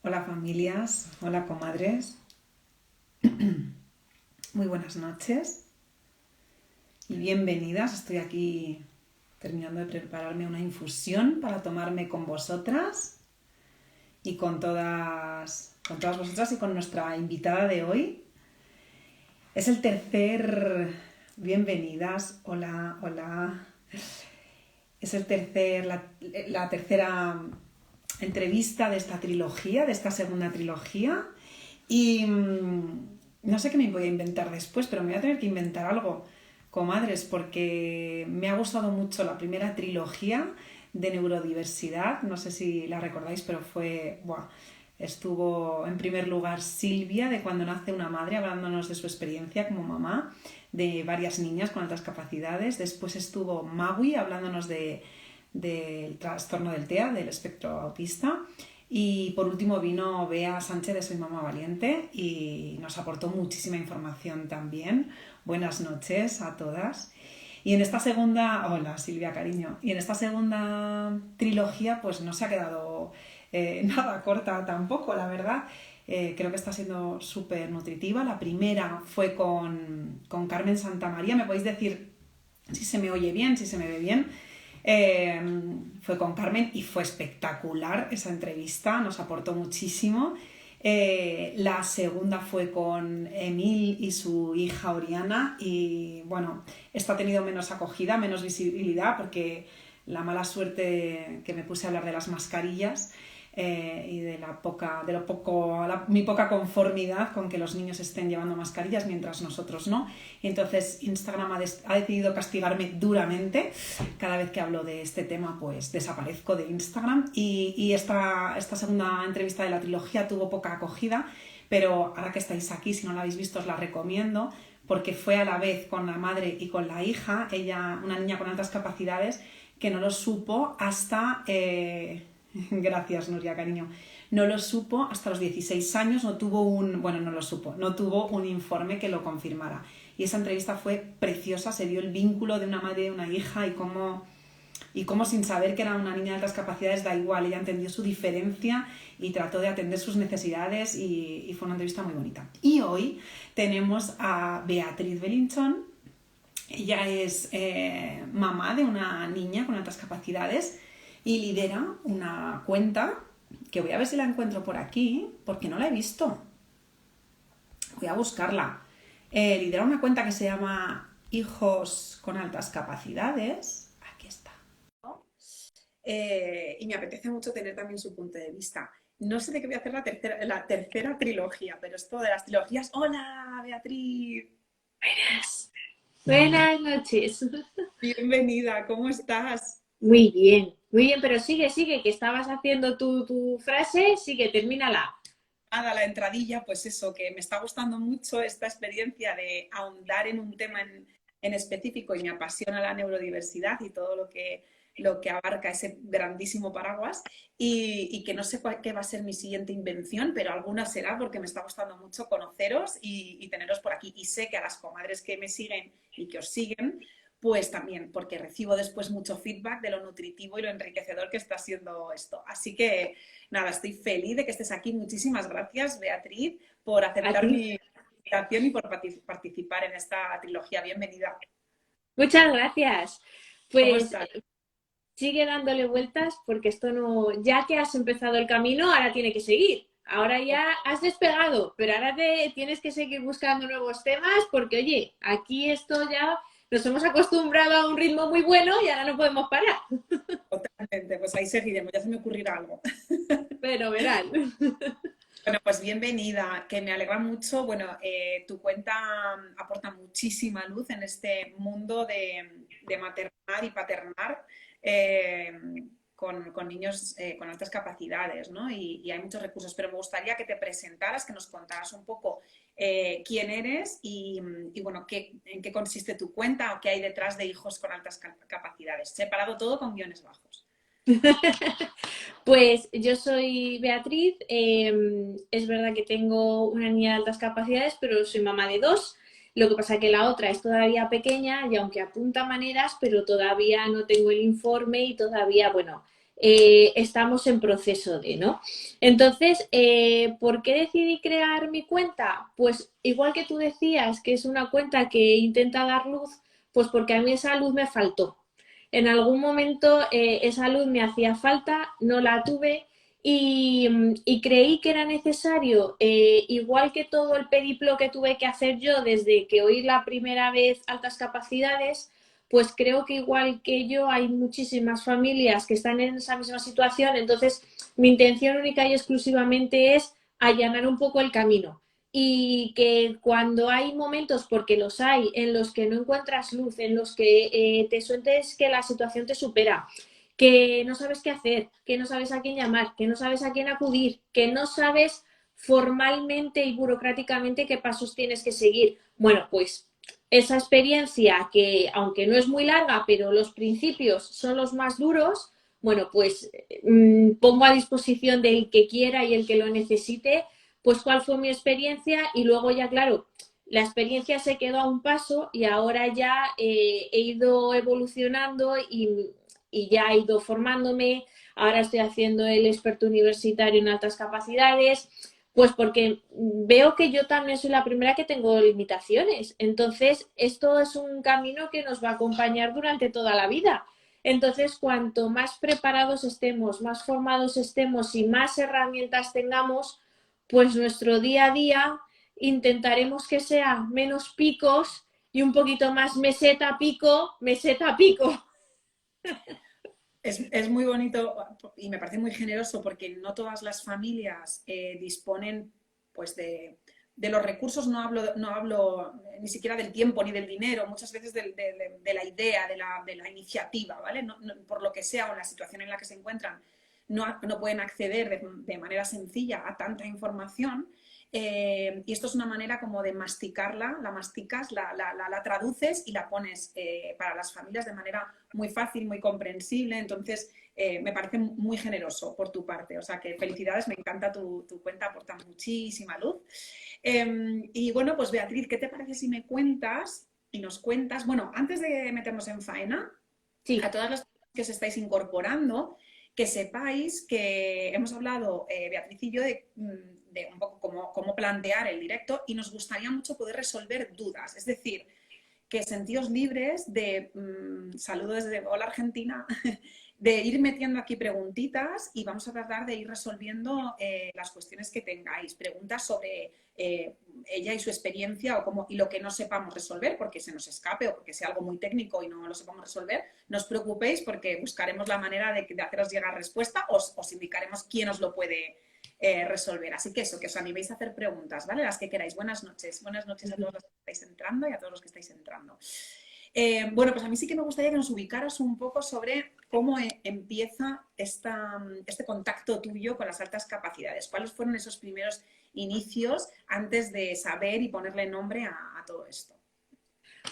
Hola familias, hola comadres, muy buenas noches y bienvenidas. Estoy aquí terminando de prepararme una infusión para tomarme con vosotras y con todas vosotras y con nuestra invitada de hoy. Es el tercer, bienvenidas, hola, hola. Es la tercera entrevista de esta trilogía, de esta segunda trilogía. Y no sé qué me voy a inventar después, pero me voy a tener que inventar algo, comadres, porque me ha gustado mucho la primera trilogía de neurodiversidad. No sé si la recordáis, pero fue... Buah, estuvo en primer lugar Silvia, de cuando nace una madre, hablándonos de su experiencia como mamá de varias niñas con altas capacidades. Después estuvo Maui, hablándonos del trastorno del TEA, del espectro autista. Y por último vino Bea Sánchez de Soy Mamá Valiente y nos aportó muchísima información también. Buenas noches a todas. Y en esta segunda, hola Silvia, cariño, y en esta segunda trilogía pues no se ha quedado nada corta tampoco, la verdad. Creo que está siendo súper nutritiva. La primera fue con Carmen Santamaría. ¿Me podéis decir si se me oye bien, si se me ve bien? Eh, Fue con Carmen y fue espectacular esa entrevista, nos aportó muchísimo. La segunda fue con Emil y su hija Oriana y bueno, esta ha tenido menos acogida, menos visibilidad porque la mala suerte que me puse a hablar de las mascarillas y de mi poca conformidad con que los niños estén llevando mascarillas mientras nosotros no. Entonces Instagram ha decidido castigarme duramente. Cada vez que hablo de este tema pues desaparezco de Instagram y esta segunda entrevista de la trilogía tuvo poca acogida, pero ahora que estáis aquí, si no la habéis visto os la recomiendo porque fue a la vez con la madre y con la hija, ella, una niña con altas capacidades, que no lo supo hasta... Gracias, Nuria, cariño. No lo supo hasta los 16 años, no tuvo no tuvo un informe que lo confirmara. Y esa entrevista fue preciosa, se vio el vínculo de una madre y una hija y cómo sin saber que era una niña de altas capacidades da igual, ella entendió su diferencia y trató de atender sus necesidades y fue una entrevista muy bonita. Y hoy tenemos a Beatriz Belinchón. Ella es mamá de una niña con altas capacidades y lidera una cuenta que voy a ver si la encuentro por aquí, porque no la he visto. Voy a buscarla. Lidera una cuenta que se llama Hijos con Altas Capacidades. Aquí está. Y me apetece mucho tener también su punto de vista. No sé de qué voy a hacer la tercera trilogía, pero esto de las trilogías... ¡Hola, Beatriz! Buenas, buenas noches. Bienvenida, ¿cómo estás? Muy bien, pero sigue, sigue, que estabas haciendo tu frase, sigue, termínala. Nada, la entradilla, pues eso, que me está gustando mucho esta experiencia de ahondar en un tema en específico y me apasiona la neurodiversidad y todo lo que abarca ese grandísimo paraguas y que no sé qué va a ser mi siguiente invención, pero alguna será porque me está gustando mucho conoceros y teneros por aquí. Y sé que a las comadres que me siguen y que os siguen, pues también, porque recibo después mucho feedback de lo nutritivo y lo enriquecedor que está siendo esto. Así que nada, estoy feliz de que estés aquí. Muchísimas gracias, Beatriz, por A aceptar ti. mi invitación y por participar en esta trilogía. Bienvenida. Muchas gracias. ¿Cómo Pues estás? sigue dándole vueltas porque esto no, ya que has empezado el camino, ahora tiene que seguir. Ahora ya has despegado, pero ahora te tienes que seguir buscando nuevos temas porque, oye, aquí esto ya nos hemos acostumbrado a un ritmo muy bueno y ahora no podemos parar. Totalmente, pues ahí seguiremos, ya se me ocurrirá algo. Pero verán. Bueno, pues bienvenida, que me alegra mucho. Bueno, tu cuenta aporta muchísima luz en este mundo de maternar y paternar eh, con niños con altas capacidades, ¿no? Y hay muchos recursos, pero me gustaría que te presentaras, que nos contaras un poco quién eres y bueno, en qué consiste tu cuenta o qué hay detrás de hijos con altas capacidades. Separado todo con guiones bajos. Pues yo soy Beatriz, es verdad que tengo una niña de altas capacidades, pero soy mamá de dos. Lo que pasa que la otra es todavía pequeña y aunque apunta maneras, pero todavía no tengo el informe y todavía, bueno, estamos en proceso de, ¿no? Entonces, ¿por qué decidí crear mi cuenta? Pues igual que tú decías que es una cuenta que intenta dar luz, pues porque a mí esa luz me faltó. En algún momento esa luz me hacía falta, no la tuve y creí que era necesario, igual que todo el periplo que tuve que hacer yo desde que oí la primera vez altas capacidades, pues creo que igual que yo hay muchísimas familias que están en esa misma situación, entonces mi intención única y exclusivamente es allanar un poco el camino y que cuando hay momentos, porque los hay, en los que no encuentras luz, en los que te sientes que la situación te supera, que no sabes qué hacer, que no sabes a quién llamar, que no sabes a quién acudir, que no sabes formalmente y burocráticamente qué pasos tienes que seguir. Bueno, pues esa experiencia que, aunque no es muy larga, pero los principios son los más duros, bueno, pues pongo a disposición del que quiera y el que lo necesite, pues cuál fue mi experiencia y luego ya, claro, la experiencia se quedó a un paso y ahora ya he ido evolucionando y ya he ido formándome, ahora estoy haciendo el experto universitario en altas capacidades, pues porque veo que yo también soy la primera que tengo limitaciones. Entonces, esto es un camino que nos va a acompañar durante toda la vida. Entonces, cuanto más preparados estemos, más formados estemos y más herramientas tengamos, pues nuestro día a día intentaremos que sea menos picos y un poquito más meseta pico, meseta pico. Es muy bonito y me parece muy generoso porque no todas las familias disponen pues de los recursos, no hablo ni siquiera del tiempo ni del dinero, muchas veces de la idea, de la iniciativa, ¿vale? Por lo que sea o la situación en la que se encuentran, no pueden acceder de manera sencilla a tanta información. Y esto es una manera como de masticarla, la masticas, la traduces y la pones para las familias de manera muy fácil, muy comprensible. Entonces, me parece muy generoso por tu parte. O sea que felicidades, me encanta tu cuenta, aporta muchísima luz. Y bueno, pues Beatriz, ¿qué te parece si me cuentas y nos cuentas? Bueno, antes de meternos en faena, Sí. a todas las personas que os estáis incorporando, que sepáis que hemos hablado, Beatriz y yo, de un poco cómo plantear el directo y nos gustaría mucho poder resolver dudas. Es decir, que sentíos libres de, saludo desde Hola Argentina, de ir metiendo aquí preguntitas y vamos a tratar de ir resolviendo las cuestiones que tengáis. Preguntas sobre ella y su experiencia y lo que no sepamos resolver, porque se nos escape o porque sea algo muy técnico y no lo sepamos resolver. No os preocupéis porque buscaremos la manera de haceros llegar respuesta o os indicaremos quién os lo puede resolver. Así que eso, que os animéis a hacer preguntas, ¿vale? Las que queráis. Buenas noches. Buenas noches a todos los que estáis entrando y a todos los que estáis entrando. Bueno, pues a mí sí que me gustaría que nos ubicaras un poco sobre cómo empieza este contacto tuyo con las altas capacidades. ¿Cuáles fueron esos primeros inicios antes de saber y ponerle nombre a todo esto?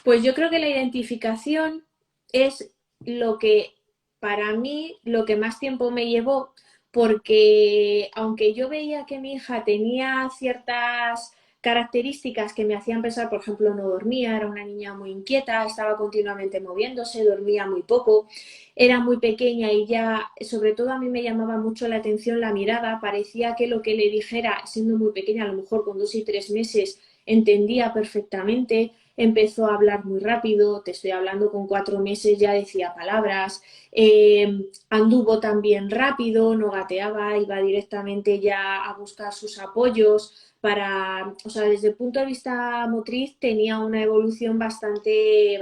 Pues yo creo que la identificación es lo que, para mí, lo que más tiempo me llevó, porque aunque yo veía que mi hija tenía ciertas características que me hacían pensar, por ejemplo, no dormía, era una niña muy inquieta, estaba continuamente moviéndose, dormía muy poco, era muy pequeña y ya, sobre todo a mí me llamaba mucho la atención la mirada, parecía que lo que le dijera, siendo muy pequeña, a lo mejor con 2 y 3 meses, entendía perfectamente, empezó a hablar muy rápido, te estoy hablando con 4 meses ya decía palabras, anduvo también rápido, no gateaba, iba directamente ya a buscar sus apoyos o sea, desde el punto de vista motriz tenía una evolución bastante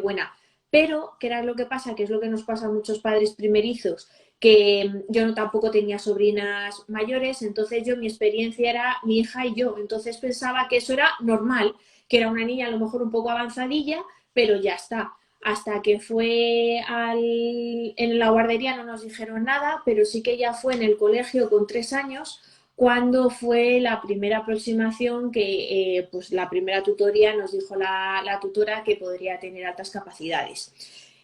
buena. Pero, ¿qué era lo que pasa? Que es lo que nos pasa a muchos padres primerizos, que yo no tampoco tenía sobrinas mayores, entonces mi experiencia era mi hija y yo, entonces pensaba que eso era normal, que era una niña a lo mejor un poco avanzadilla, pero ya está. Hasta que fue en la guardería no nos dijeron nada, pero sí que ya fue en el colegio con 3 años cuando fue la primera aproximación que, pues la primera tutoría nos dijo la tutora que podría tener altas capacidades.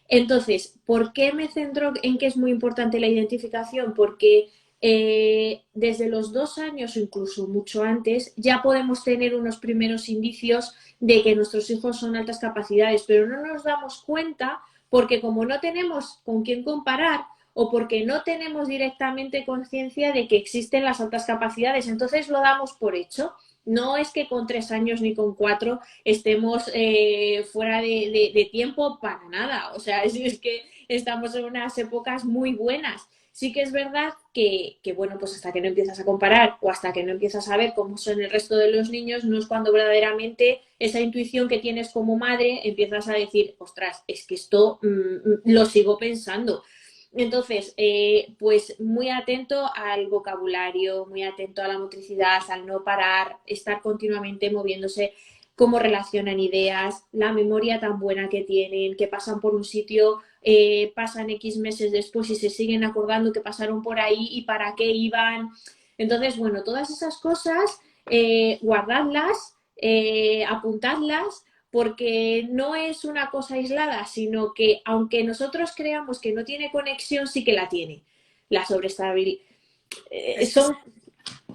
Entonces, ¿por qué me centro en que es muy importante la identificación? Porque desde los 2 años o incluso mucho antes ya podemos tener unos primeros indicios de que nuestros hijos son altas capacidades, pero no nos damos cuenta porque como no tenemos con quién comparar o porque no tenemos directamente conciencia de que existen las altas capacidades. Entonces lo damos por hecho. No es que con 3 años ni con 4 estemos fuera de tiempo para nada. O sea, es que estamos en unas épocas muy buenas. Sí que es verdad bueno, pues hasta que no empiezas a comparar o hasta que no empiezas a ver cómo son el resto de los niños, no es cuando verdaderamente esa intuición que tienes como madre empiezas a decir, ostras, es que esto lo sigo pensando. Entonces, pues muy atento al vocabulario, muy atento a la motricidad, al no parar, estar continuamente moviéndose, cómo relacionan ideas, la memoria tan buena que tienen, que pasan por un sitio, pasan X meses después y se siguen acordando que pasaron por ahí y para qué iban. Entonces, bueno, todas esas cosas, guardadlas, apuntadlas, porque no es una cosa aislada, sino que aunque nosotros creamos que no tiene conexión, sí que la tiene. La sobreestabilidad. Son...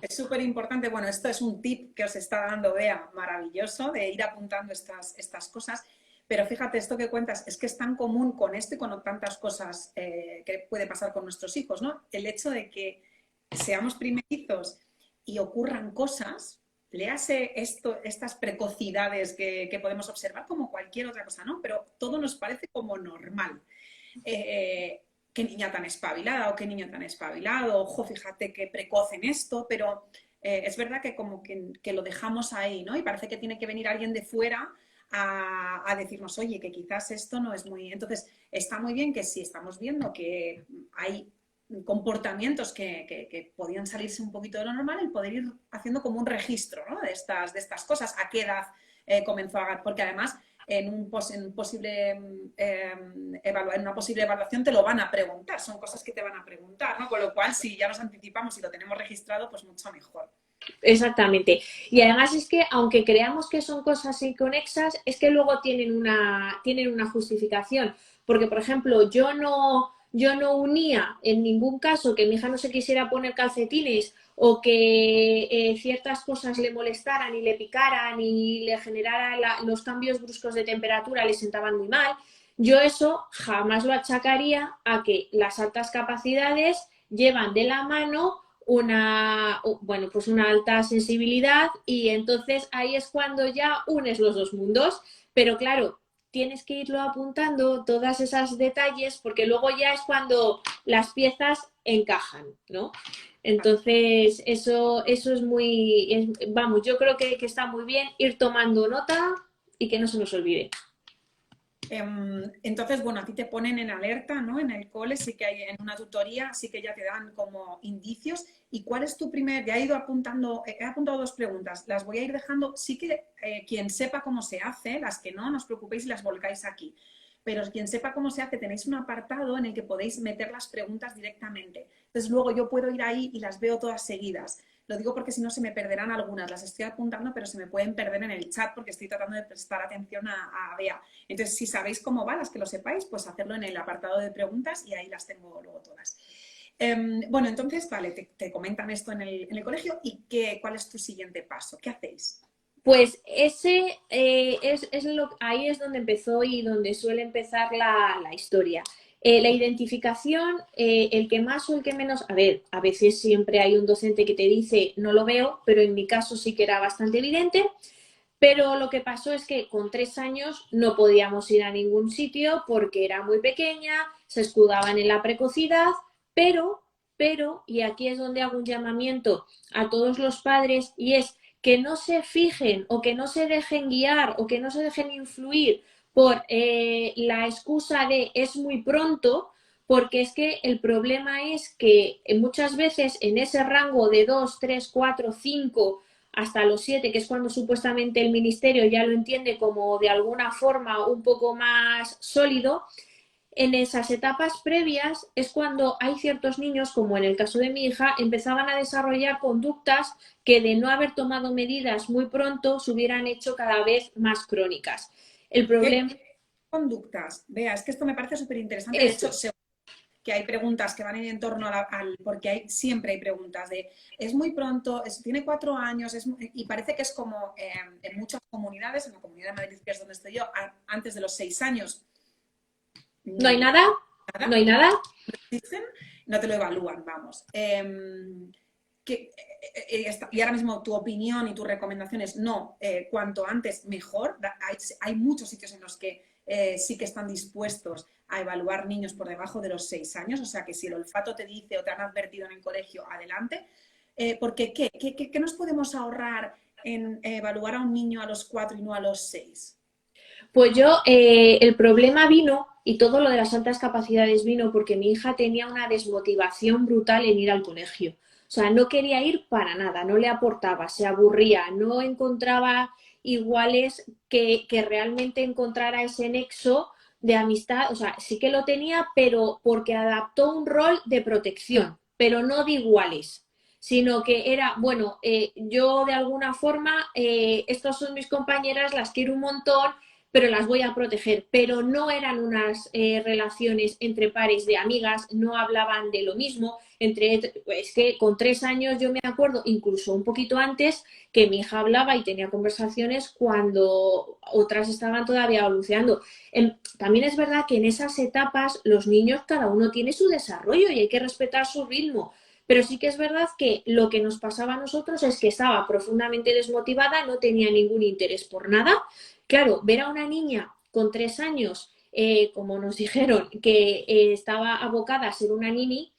Es súper importante. Bueno, esto es un tip que os está dando Bea, maravilloso, de ir apuntando estas cosas. Pero fíjate, esto que cuentas es que es tan común con esto y con tantas cosas que puede pasar con nuestros hijos, ¿no? El hecho de que seamos primerizos y ocurran cosas, léase estas precocidades que podemos observar como cualquier otra cosa, ¿no? Pero todo nos parece como normal. Qué niña tan espabilada o qué niño tan espabilado, ojo, fíjate qué precoz en esto, pero es verdad que como que lo dejamos ahí, ¿no? Y parece que tiene que venir alguien de fuera a decirnos, oye, que quizás esto no es muy... Entonces, está muy bien que si estamos viendo que hay comportamientos que podían salirse un poquito de lo normal, el poder ir haciendo como un registro, ¿no? de estas cosas, a qué edad comenzó a... Porque además en una posible evaluación te lo van a preguntar, son cosas que te van a preguntar, ¿no? Con lo cual, si ya nos anticipamos y lo tenemos registrado, pues mucho mejor. Exactamente. Y además es que, aunque creamos que son cosas inconexas, es que luego tienen una justificación. Porque, por ejemplo, yo no unía en ningún caso que mi hija no se quisiera poner calcetines o que ciertas cosas le molestaran y le picaran y le generaran los cambios bruscos de temperatura, le sentaban muy mal. Yo eso jamás lo achacaría a que las altas capacidades llevan de la mano bueno, pues una alta sensibilidad y entonces ahí es cuando ya unes los dos mundos. Pero claro, tienes que irlo apuntando todas esas detalles porque luego ya es cuando las piezas encajan, ¿no? Entonces, eso es muy, vamos, yo creo que está muy bien ir tomando nota y que no se nos olvide. Entonces, bueno, a ti te ponen en alerta, ¿no? En el cole sí que hay, en una tutoría sí que ya te dan como indicios. ¿Y cuál es tu primer? Ya he ido apuntando, he apuntado 2 preguntas, las voy a ir dejando. Sí que quien sepa cómo se hace, las que no os preocupéis y las volcáis aquí. Pero quien sepa cómo se hace, tenéis un apartado en el que podéis meter las preguntas directamente. Entonces luego yo puedo ir ahí y las veo todas seguidas. Lo digo porque si no se me perderán algunas, las estoy apuntando, pero se me pueden perder en el chat porque estoy tratando de prestar atención a Bea. Entonces, si sabéis cómo va, las que lo sepáis, pues hacerlo en el apartado de preguntas y ahí las tengo luego todas. Bueno, entonces, vale, te comentan esto en el colegio y ¿cuál es tu siguiente paso? ¿Qué hacéis? Pues ese ahí es donde empezó y donde suele empezar la historia. La identificación, el que más o el que menos, a ver, a veces siempre hay un docente que te dice no lo veo, pero en mi caso sí que era bastante evidente. Pero lo que pasó es que con 3 años no podíamos ir a ningún sitio porque era muy pequeña, se escudaban en la precocidad, y aquí es donde hago un llamamiento a todos los padres y es que no se fijen o que no se dejen guiar o que no se dejen influir por la excusa de es muy pronto, porque es que el problema es que muchas veces en ese rango de 2, 3, 4, 5 hasta los 7, que es cuando supuestamente el ministerio ya lo entiende como de alguna forma un poco más sólido, en esas etapas previas es cuando hay ciertos niños, como en el caso de mi hija, empezaban a desarrollar conductas que de no haber tomado medidas muy pronto se hubieran hecho cada vez más crónicas. El problema... ¿Qué conductas? Vea, es que esto me parece súper interesante. De hecho, que hay preguntas que van en torno porque siempre hay preguntas de, es muy pronto, tiene 4 años, y parece que es como en muchas comunidades, en la Comunidad de Madrid, que es donde estoy yo, antes de los 6 años. ¿No hay nada? ¿No hay nada? Existen, no te lo evalúan, vamos. Y ahora mismo tu opinión y tu recomendación es no, cuanto antes mejor. Hay muchos sitios en los que sí que están dispuestos a evaluar niños por debajo de los 6 años, o sea que si el olfato te dice o te han advertido en el colegio, adelante. Porque ¿qué nos podemos ahorrar en evaluar a un niño a los 4 y no a los 6? Pues yo, el problema vino, y todo lo de las altas capacidades vino, porque mi hija tenía una desmotivación brutal en ir al colegio. O sea, no quería ir para nada, no le aportaba, se aburría, no encontraba iguales que realmente encontrara ese nexo de amistad. O sea, sí que lo tenía, pero porque adaptó un rol de protección, pero no de iguales, sino que era, bueno, yo de alguna forma, estos son mis compañeras, las quiero un montón, pero las voy a proteger. Pero no eran unas relaciones entre pares de amigas, no hablaban de lo mismo. Es que con 3 años yo me acuerdo, incluso un poquito antes, que mi hija hablaba y tenía conversaciones cuando otras estaban todavía evolucionando. También es verdad que en esas etapas los niños, cada uno tiene su desarrollo y hay que respetar su ritmo. Pero sí que es verdad que lo que nos pasaba a nosotros es que estaba profundamente desmotivada, no tenía ningún interés por nada. Claro, ver a una niña con 3 años, como nos dijeron, que estaba abocada a ser una nini,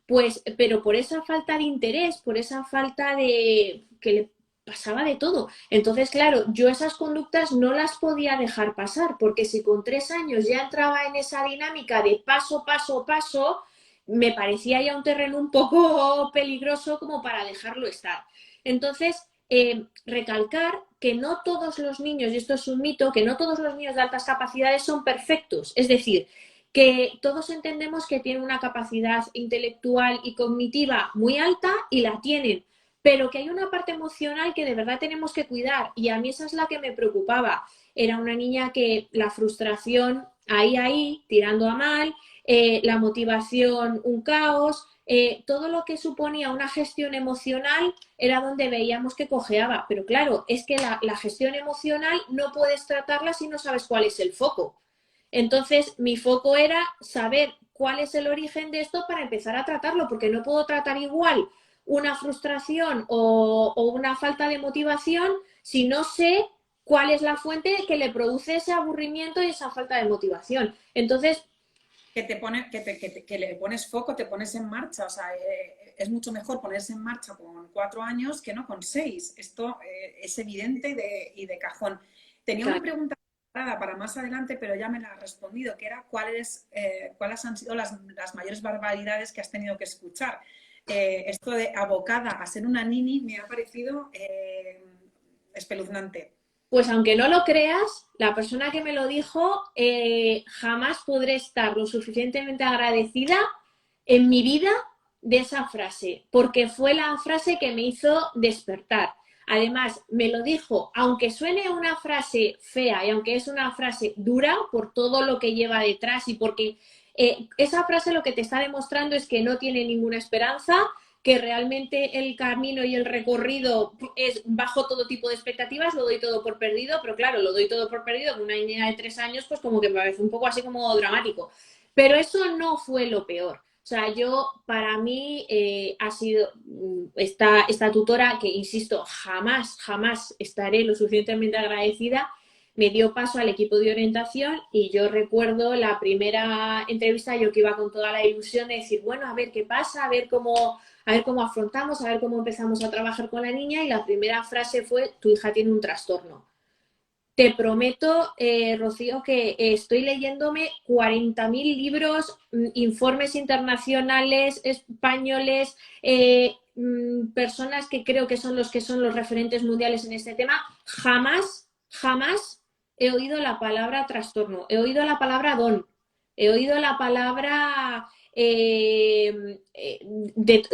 pues, pero por esa falta de interés, por esa falta de que le pasaba de todo. Entonces, claro, yo esas conductas no las podía dejar pasar, porque si con 3 años ya entraba en esa dinámica de paso, paso, paso, me parecía ya un terreno un poco peligroso como para dejarlo estar. Entonces, recalcar que no todos los niños, y esto es un mito, que no todos los niños de altas capacidades son perfectos. Es decir, que todos entendemos que tienen una capacidad intelectual y cognitiva muy alta y la tienen, pero que hay una parte emocional que de verdad tenemos que cuidar, y a mí esa es la que me preocupaba. Era una niña que la frustración ahí, tirando a mal, la motivación un caos, todo lo que suponía una gestión emocional era donde veíamos que cojeaba. Pero claro, es que la gestión emocional no puedes tratarla si no sabes cuál es el foco. Entonces, mi foco era saber cuál es el origen de esto para empezar a tratarlo, porque no puedo tratar igual una frustración o una falta de motivación si no sé cuál es la fuente que le produce ese aburrimiento y esa falta de motivación. Entonces, que le pones foco, te pones en marcha. O sea, es mucho mejor ponerse en marcha con 4 años que no con 6. Esto es evidente y de cajón. Tenía claro. una pregunta para más adelante, pero ya me la has respondido, que era cuáles han sido las mayores barbaridades que has tenido que escuchar. Esto de abocada a ser una nini me ha parecido espeluznante. Pues aunque no lo creas, la persona que me lo dijo, jamás podré estar lo suficientemente agradecida en mi vida de esa frase, porque fue la frase que me hizo despertar. Además, me lo dijo, aunque suene una frase fea y aunque es una frase dura por todo lo que lleva detrás, y porque esa frase lo que te está demostrando es que no tiene ninguna esperanza, que realmente el camino y el recorrido es bajo todo tipo de expectativas, lo doy todo por perdido, pero claro, lo doy todo por perdido con una niña de 3 años, pues como que me parece un poco así como dramático. Pero eso no fue lo peor. O sea, para mí ha sido esta tutora, que insisto, jamás estaré lo suficientemente agradecida, me dio paso al equipo de orientación. Y yo recuerdo la primera entrevista, yo que iba con toda la ilusión de decir, bueno, a ver qué pasa, a ver cómo afrontamos, a ver cómo empezamos a trabajar con la niña. Y la primera frase fue, tu hija tiene un trastorno. Te prometo, Rocío, que estoy leyéndome 40.000 libros, informes internacionales, españoles, personas que creo que son los referentes mundiales en este tema. Jamás he oído la palabra trastorno, he oído la palabra don, he oído la palabra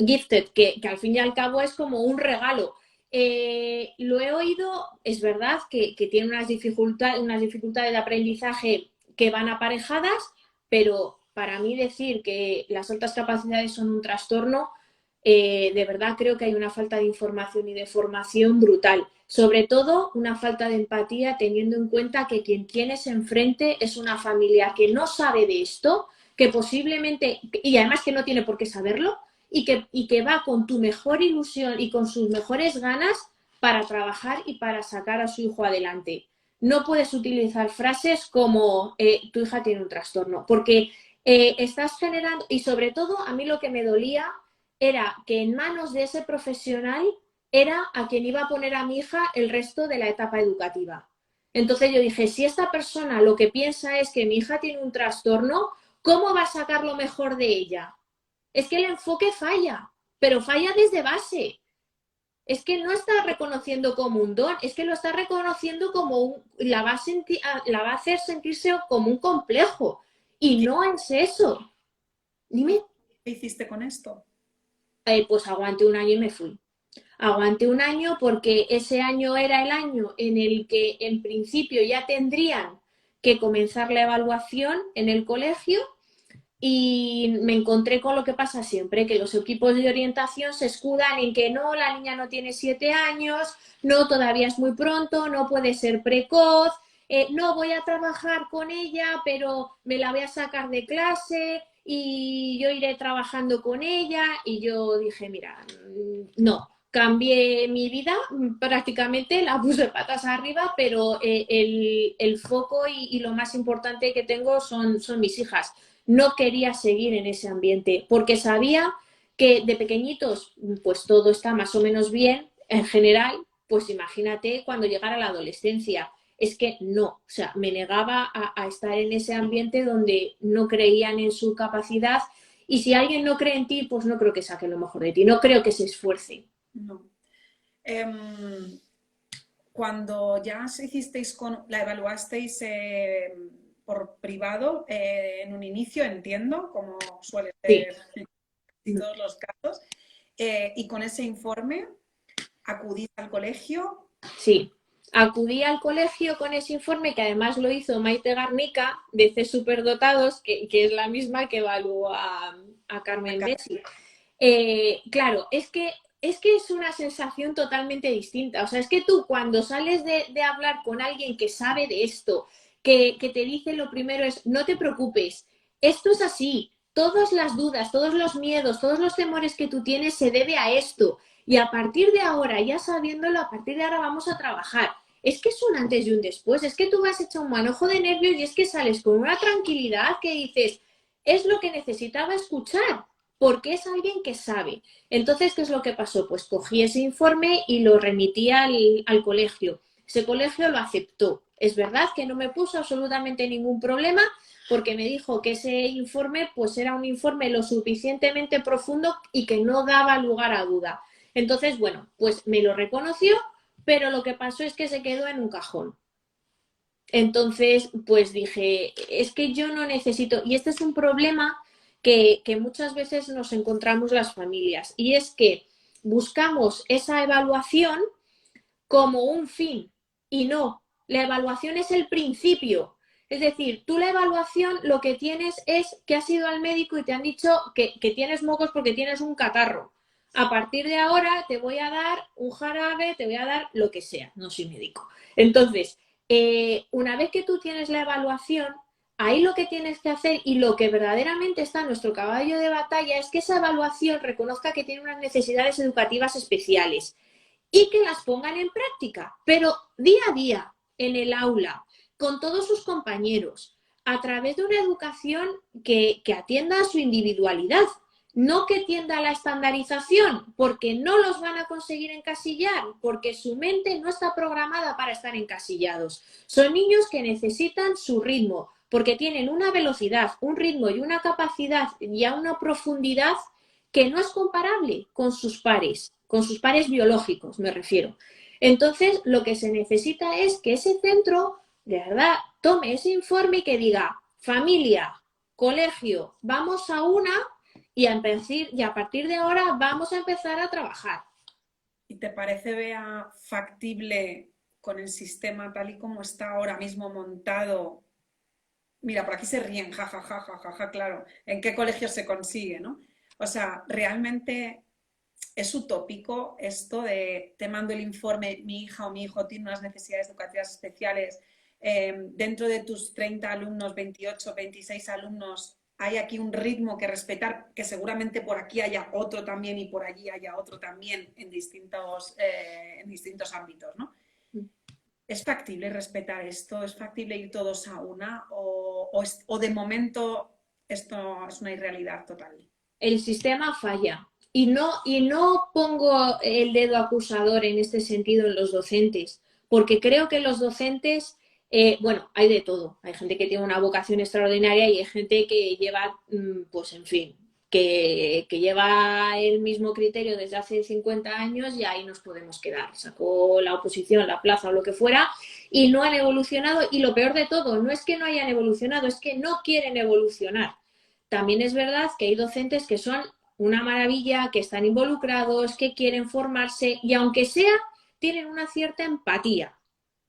gifted, que al fin y al cabo es como un regalo. Lo he oído, es verdad que tiene unas dificultades de aprendizaje que van aparejadas, pero para mí decir que las altas capacidades son un trastorno, de verdad creo que hay una falta de información y de formación brutal. Sobre todo una falta de empatía, teniendo en cuenta que quien tienes enfrente es una familia que no sabe de esto, que posiblemente, y además que no tiene por qué saberlo, y que va con tu mejor ilusión y con sus mejores ganas para trabajar y para sacar a su hijo adelante. No puedes utilizar frases como tu hija tiene un trastorno, porque estás generando, y sobre todo a mí lo que me dolía era que en manos de ese profesional era a quien iba a poner a mi hija el resto de la etapa educativa. Entonces yo dije, si esta persona lo que piensa es que mi hija tiene un trastorno, ¿cómo va a sacar lo mejor de ella? Es que el enfoque falla, pero falla desde base. Es que no está reconociendo como un don, es que lo está reconociendo como la va a hacer sentirse como un complejo. Y no es eso. Dime. ¿Qué hiciste con esto? Pues aguanté un año y me fui. Aguanté un año porque ese año era el año en el que en principio ya tendrían que comenzar la evaluación en el colegio y me encontré con lo que pasa siempre, que los equipos de orientación se escudan en que no, la niña no tiene 7 años, no, todavía es muy pronto, no puede ser precoz, no voy a trabajar con ella, pero me la voy a sacar de clase y yo iré trabajando con ella. Y yo dije, mira, no, cambié mi vida, prácticamente la puse patas arriba, pero el foco y lo más importante que tengo son mis hijas. No quería seguir en ese ambiente porque sabía que de pequeñitos pues todo está más o menos bien en general, pues imagínate cuando llegara la adolescencia. Es que no, o sea, me negaba a estar en ese ambiente donde no creían en su capacidad y si alguien no cree en ti, pues no creo que saque lo mejor de ti, no creo que se esfuerce. No. Cuando ya hicisteis la evaluasteis por privado en un inicio, entiendo, como suele Sí. ser en todos los casos, y con ese informe acudís al colegio. Sí, acudí al colegio con ese informe que además lo hizo Maite Garnica de C Superdotados, que es la misma que evaluó a Carmen Bessi. Claro, es que es una sensación totalmente distinta. O sea, es que tú cuando sales de hablar con alguien que sabe de esto, que te dice lo primero es, no te preocupes, esto es así, todas las dudas, todos los miedos, todos los temores que tú tienes se debe a esto. Y a partir de ahora, ya sabiéndolo, a partir de ahora vamos a trabajar. Es que es un antes y un después, es que tú vas hecho un manojo de nervios y es que sales con una tranquilidad que dices, es lo que necesitaba escuchar, porque es alguien que sabe. Entonces, ¿qué es lo que pasó? Pues cogí ese informe y lo remití al colegio. Ese colegio lo aceptó. Es verdad que no me puso absolutamente ningún problema porque me dijo que ese informe pues era un informe lo suficientemente profundo y que no daba lugar a duda. Entonces, bueno, pues me lo reconoció, pero lo que pasó es que se quedó en un cajón. Entonces, pues dije, es que yo no necesito, y este es un problema que muchas veces nos encontramos las familias, y es que buscamos esa evaluación como un fin y no, la evaluación es el principio. Es decir, tú la evaluación lo que tienes es que has ido al médico y te han dicho que tienes mocos porque tienes un catarro. A partir de ahora te voy a dar un jarabe, te voy a dar lo que sea, no soy médico. Entonces, una vez que tú tienes la evaluación, ahí lo que tienes que hacer y lo que verdaderamente está en nuestro caballo de batalla es que esa evaluación reconozca que tiene unas necesidades educativas especiales y que las pongan en práctica, pero día a día, en el aula, con todos sus compañeros, a través de una educación que atienda a su individualidad, no que tienda a la estandarización, porque no los van a conseguir encasillar, porque su mente no está programada para estar encasillados. Son niños que necesitan su ritmo, porque tienen una velocidad, un ritmo y una capacidad y una profundidad que no es comparable con sus pares biológicos, me refiero. Entonces, lo que se necesita es que ese centro, de verdad, tome ese informe y que diga, familia, colegio, vamos a una y a partir de ahora vamos a empezar a trabajar. ¿Y te parece, Bea, factible con el sistema tal y como está ahora mismo montado? Mira, por aquí se ríen, ja, ja, ja, ja, ja, ja, claro. ¿En qué colegio se consigue, no? O sea, realmente es utópico esto de te mando el informe, mi hija o mi hijo tiene unas necesidades educativas especiales, dentro de tus 30 alumnos, 28, 26 alumnos, hay aquí un ritmo que respetar, que seguramente por aquí haya otro también y por allí haya otro también en distintos ámbitos, ¿no? ¿Es factible respetar esto? ¿Es factible ir todos a una? ¿O de momento esto es una irrealidad total? El sistema falla. Y no pongo el dedo acusador en este sentido en los docentes, porque creo que los docentes, bueno, hay de todo. Hay gente que tiene una vocación extraordinaria y hay gente que lleva, pues en fin, que lleva el mismo criterio desde hace 50 años y ahí nos podemos quedar. Sacó la oposición, la plaza o lo que fuera y no han evolucionado. Y lo peor de todo, no es que no hayan evolucionado, es que no quieren evolucionar. También es verdad que hay docentes que son una maravilla, que están involucrados, que quieren formarse y aunque sea, tienen una cierta empatía,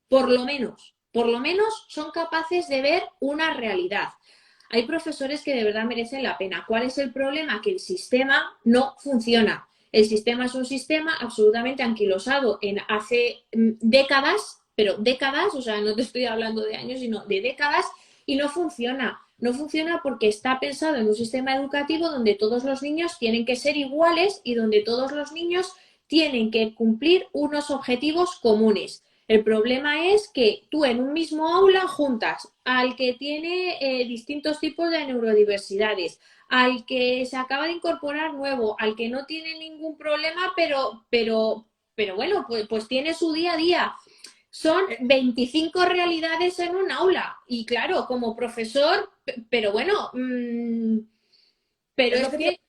por lo menos son capaces de ver una realidad. Hay profesores que de verdad merecen la pena. ¿Cuál es el problema? Que el sistema no funciona. El sistema es un sistema absolutamente anquilosado en hace décadas, pero décadas, o sea, no te estoy hablando de años, sino de décadas, y no funciona. No funciona porque está pensado en un sistema educativo donde todos los niños tienen que ser iguales y donde todos los niños tienen que cumplir unos objetivos comunes. El problema es que tú en un mismo aula juntas al que tiene distintos tipos de neurodiversidades, al que se acaba de incorporar nuevo, al que no tiene ningún problema, pero bueno, pues tiene su día a día. Son 25 realidades en un aula. Y claro, como profesor, pero bueno, pero Es lo es que que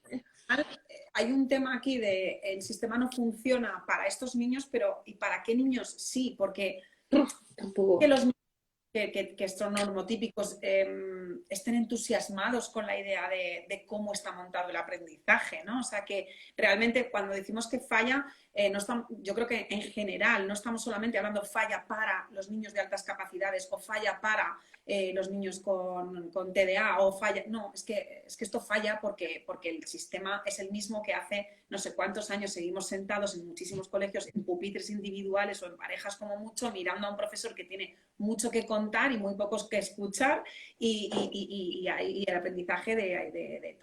hay un tema aquí de el sistema no funciona para estos niños, pero ¿y para qué niños sí? Porque que tampoco. los que son normotípicos estén entusiasmados con la idea de cómo está montado el aprendizaje, ¿no? O sea que realmente cuando decimos que falla, no estamos, yo creo que en general no estamos solamente hablando falla para los niños de altas capacidades o falla para los niños con TDA o falla. No, es que esto falla porque el sistema es el mismo que hace no sé cuántos años seguimos sentados en muchísimos colegios en pupitres individuales o en parejas como mucho, mirando a un profesor que tiene mucho que contar y muy pocos que escuchar y el aprendizaje de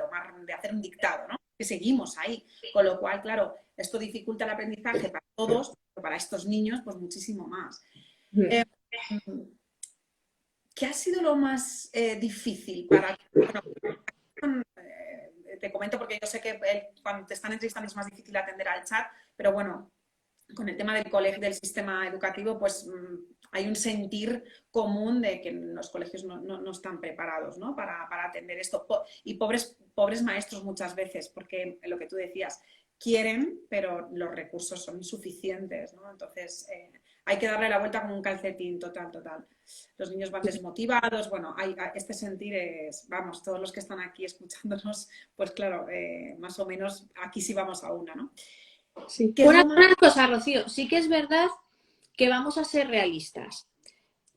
hacer un dictado, ¿no? Que seguimos ahí. Con lo cual, claro, esto dificulta el aprendizaje para todos, pero para estos niños, pues muchísimo más. Eh, ¿Qué ha sido lo más difícil para... Bueno, te comento porque yo sé que cuando te están entrevistando es más difícil atender al chat, pero bueno, con el tema del colegio, del sistema educativo, pues hay un sentir común de que los colegios no están preparados, ¿no? Para atender esto. Y pobres maestros muchas veces, porque lo que tú decías, quieren, pero los recursos son insuficientes, ¿no? Entonces, hay que darle la vuelta como un calcetín, total, total. Los niños van desmotivados, bueno, este sentir es, vamos, todos los que están aquí escuchándonos, pues claro, más o menos aquí sí vamos a una, ¿no? Sí. ¿Qué es Una lo más... cosa, Rocío, sí que es verdad que vamos a ser realistas.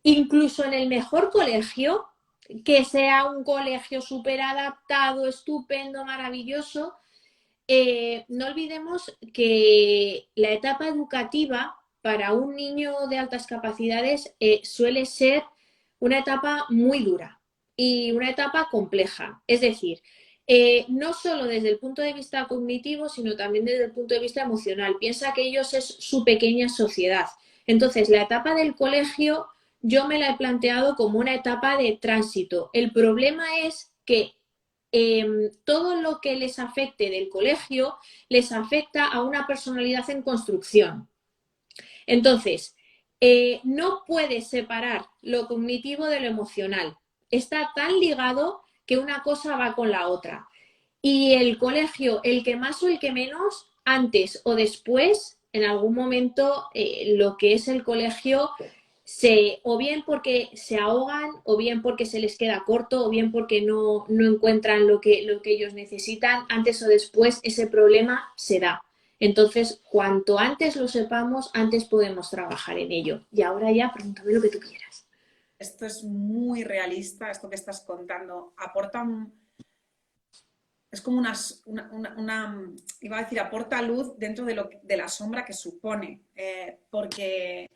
Incluso en el mejor colegio, que sea un colegio súper adaptado, estupendo, maravilloso, no olvidemos que la etapa educativa para un niño de altas capacidades suele ser una etapa muy dura y una etapa compleja. Es decir, no solo desde el punto de vista cognitivo, sino también desde el punto de vista emocional. Piensa que ellos es su pequeña sociedad. Entonces, la etapa del colegio yo me la he planteado como una etapa de tránsito. El problema es que todo lo que les afecte del colegio les afecta a una personalidad en construcción. Entonces, no puedes separar lo cognitivo de lo emocional. Está tan ligado que una cosa va con la otra. Y el colegio, el que más o el que menos, antes o después, en algún momento, lo que es el colegio o bien porque se ahogan, o bien porque se les queda corto, o bien porque no encuentran lo que ellos necesitan, antes o después ese problema se da. Entonces, cuanto antes lo sepamos, antes podemos trabajar en ello. Y ahora ya, pregúntame lo que tú quieras. Esto es muy realista, esto que estás contando. Es como iba a decir, aporta luz dentro de la sombra que supone, porque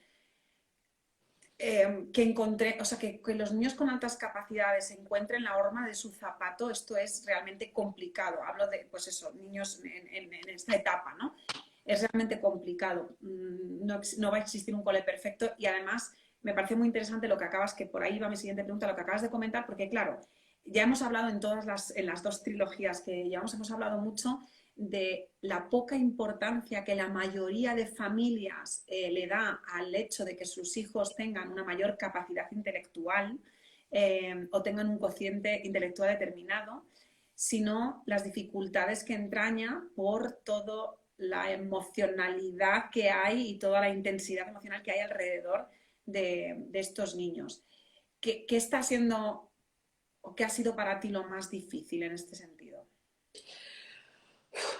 que encontré, o sea, que los niños con altas capacidades encuentren la horma de su zapato, esto es realmente complicado. Hablo de, pues eso, niños en esta etapa, ¿no? Es realmente complicado. No, no va a existir un cole perfecto y además me parece muy interesante lo que acabas, que por ahí va mi siguiente pregunta, lo que acabas de comentar, porque claro, ya hemos hablado en las dos trilogías que llevamos, hemos hablado mucho de la poca importancia que la mayoría de familias le da al hecho de que sus hijos tengan una mayor capacidad intelectual o tengan un cociente intelectual determinado, sino las dificultades que entraña por toda la emocionalidad que hay y toda la intensidad emocional que hay alrededor de estos niños. ¿Qué está siendo o qué ha sido para ti lo más difícil en este sentido?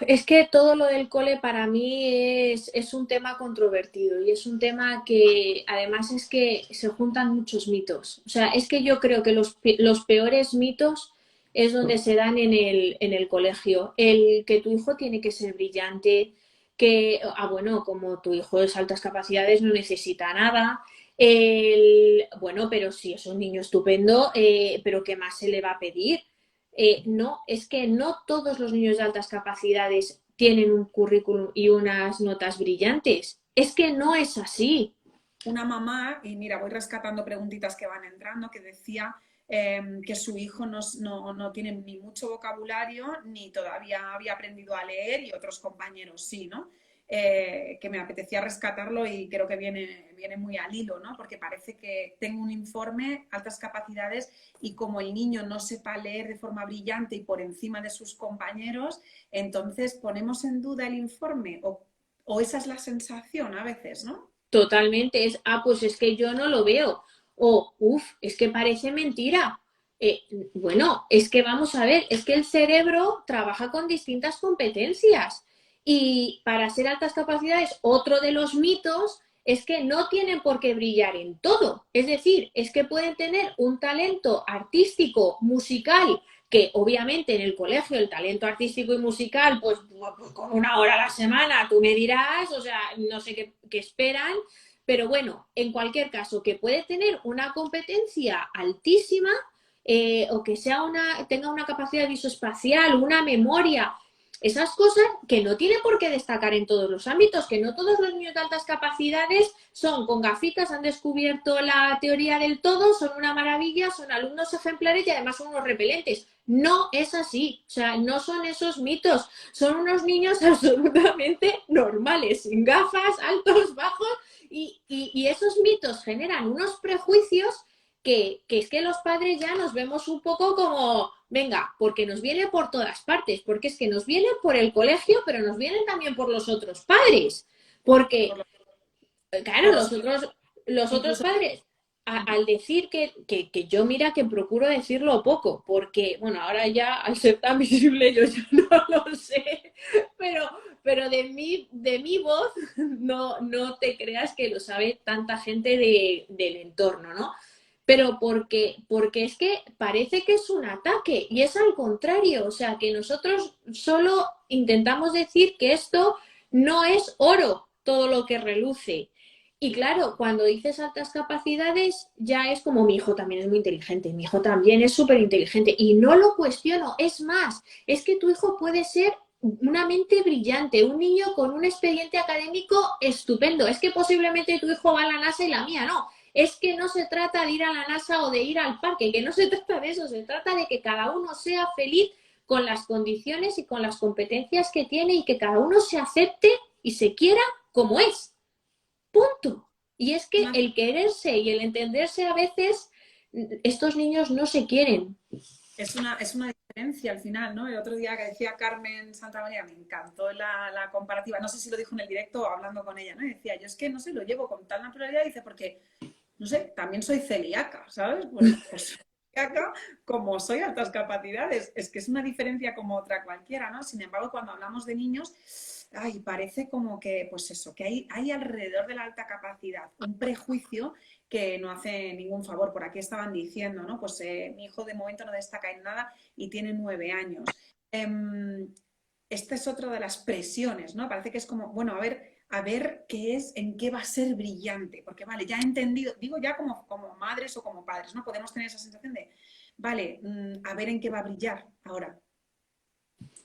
Es que todo lo del cole para mí es un tema controvertido y es un tema que además es que se juntan muchos mitos. O sea, es que yo creo que los peores mitos es donde se dan en el colegio. El que tu hijo tiene que ser brillante, que, bueno, como tu hijo es altas capacidades no necesita nada. Bueno, pero si es un niño estupendo, pero ¿qué más se le va a pedir? No, es que no todos los niños de altas capacidades tienen un currículum y unas notas brillantes. Es que no es así. Una mamá, y mira, voy rescatando preguntitas que van entrando, que decía que su hijo no tiene ni mucho vocabulario ni todavía había aprendido a leer y otros compañeros sí, ¿no? Que me apetecía rescatarlo y creo que viene muy al hilo, ¿no? Porque parece que tengo un informe, altas capacidades, y como el niño no sepa leer de forma brillante y por encima de sus compañeros, entonces ponemos en duda el informe o esa es la sensación a veces, ¿no? Totalmente es, pues es que yo no lo veo. O, es que parece mentira. Eh, bueno, es que vamos a ver, es que el cerebro trabaja con distintas competencias y para ser altas capacidades, otro de los mitos es que no tienen por qué brillar en todo. Es decir, es que pueden tener un talento artístico, musical, que obviamente en el colegio el talento artístico y musical, pues con una hora a la semana, tú me dirás, o sea, no sé qué esperan, pero bueno, en cualquier caso, que puede tener una competencia altísima o que tenga una capacidad visoespacial, una memoria, esas cosas que no tienen por qué destacar en todos los ámbitos, que no todos los niños de altas capacidades son con gafitas, han descubierto la teoría del todo, son una maravilla, son alumnos ejemplares y además son unos repelentes. No es así, o sea, no son esos mitos, son unos niños absolutamente normales, sin gafas, altos, bajos, y esos mitos generan unos prejuicios que es que los padres ya nos vemos un poco como, venga, porque nos viene por todas partes, porque es que nos vienen por el colegio, pero nos vienen también por los otros padres, porque, Por lo, claro, por los, los otros incluso padres, al decir que yo mira que procuro decirlo poco, porque, bueno, ahora ya al ser tan visible yo ya no lo sé, pero, pero de mi voz no te creas que lo sabe tanta gente del entorno, ¿no? Pero porque es que parece que es un ataque y es al contrario, o sea, que nosotros solo intentamos decir que esto no es oro todo lo que reluce. Y claro, cuando dices altas capacidades, ya es como mi hijo también es muy inteligente, mi hijo también es súper inteligente y no lo cuestiono, es más, es que tu hijo puede ser una mente brillante, un niño con un expediente académico estupendo, es que posiblemente tu hijo va a la NASA y la mía no, es que no se trata de ir a la NASA o de ir al parque, que no se trata de eso, se trata de que cada uno sea feliz con las condiciones y con las competencias que tiene y que cada uno se acepte y se quiera como es. Punto. Y es que una, el quererse y el entenderse a veces, estos niños no se quieren. es una diferencia al final, ¿no? El otro día que decía Carmen Santamaría, me encantó la comparativa, no sé si lo dijo en el directo o hablando con ella, ¿no? Y decía, yo es que no sé, lo llevo con tal naturalidad, dice, porque, no sé, también soy celíaca, ¿sabes? Pues celíaca como soy altas capacidades, es que es una diferencia como otra cualquiera, ¿no? Sin embargo, cuando hablamos de niños, ay, parece como que, pues eso, que hay alrededor de la alta capacidad un prejuicio que no hace ningún favor. Por aquí estaban diciendo, ¿no? Pues mi hijo de momento no destaca en nada y tiene 9 años. Esta es otra de las presiones, ¿no? Parece que es como, bueno, a ver, a ver qué es, en qué va a ser brillante. Porque, vale, ya he entendido, digo ya como madres o como padres, ¿no? Podemos tener esa sensación de, vale, a ver en qué va a brillar ahora.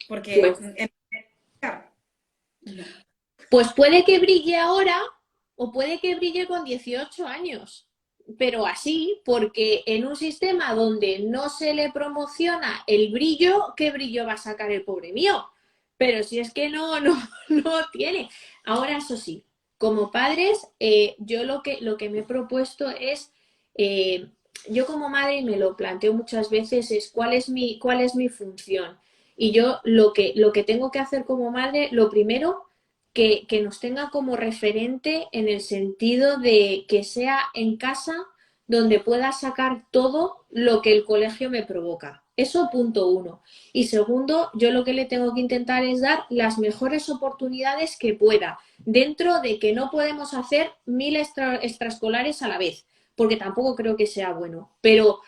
Porque Pues, no. pues puede que brille ahora o puede que brille con 18 años. Pero así, porque en un sistema donde no se le promociona el brillo, ¿qué brillo va a sacar el pobre mío? Pero si es que no tiene. Ahora, eso sí, como padres, yo lo que me he propuesto es, eh, yo como madre, y me lo planteo muchas veces, es cuál es mi función. Y yo lo que tengo que hacer como madre, lo primero, que nos tenga como referente en el sentido de que sea en casa donde pueda sacar todo lo que el colegio me provoca. Eso punto uno. Y segundo, yo lo que le tengo que intentar es dar las mejores oportunidades que pueda, dentro de que no podemos hacer 1000 extraescolares a la vez, porque tampoco creo que sea bueno. Pero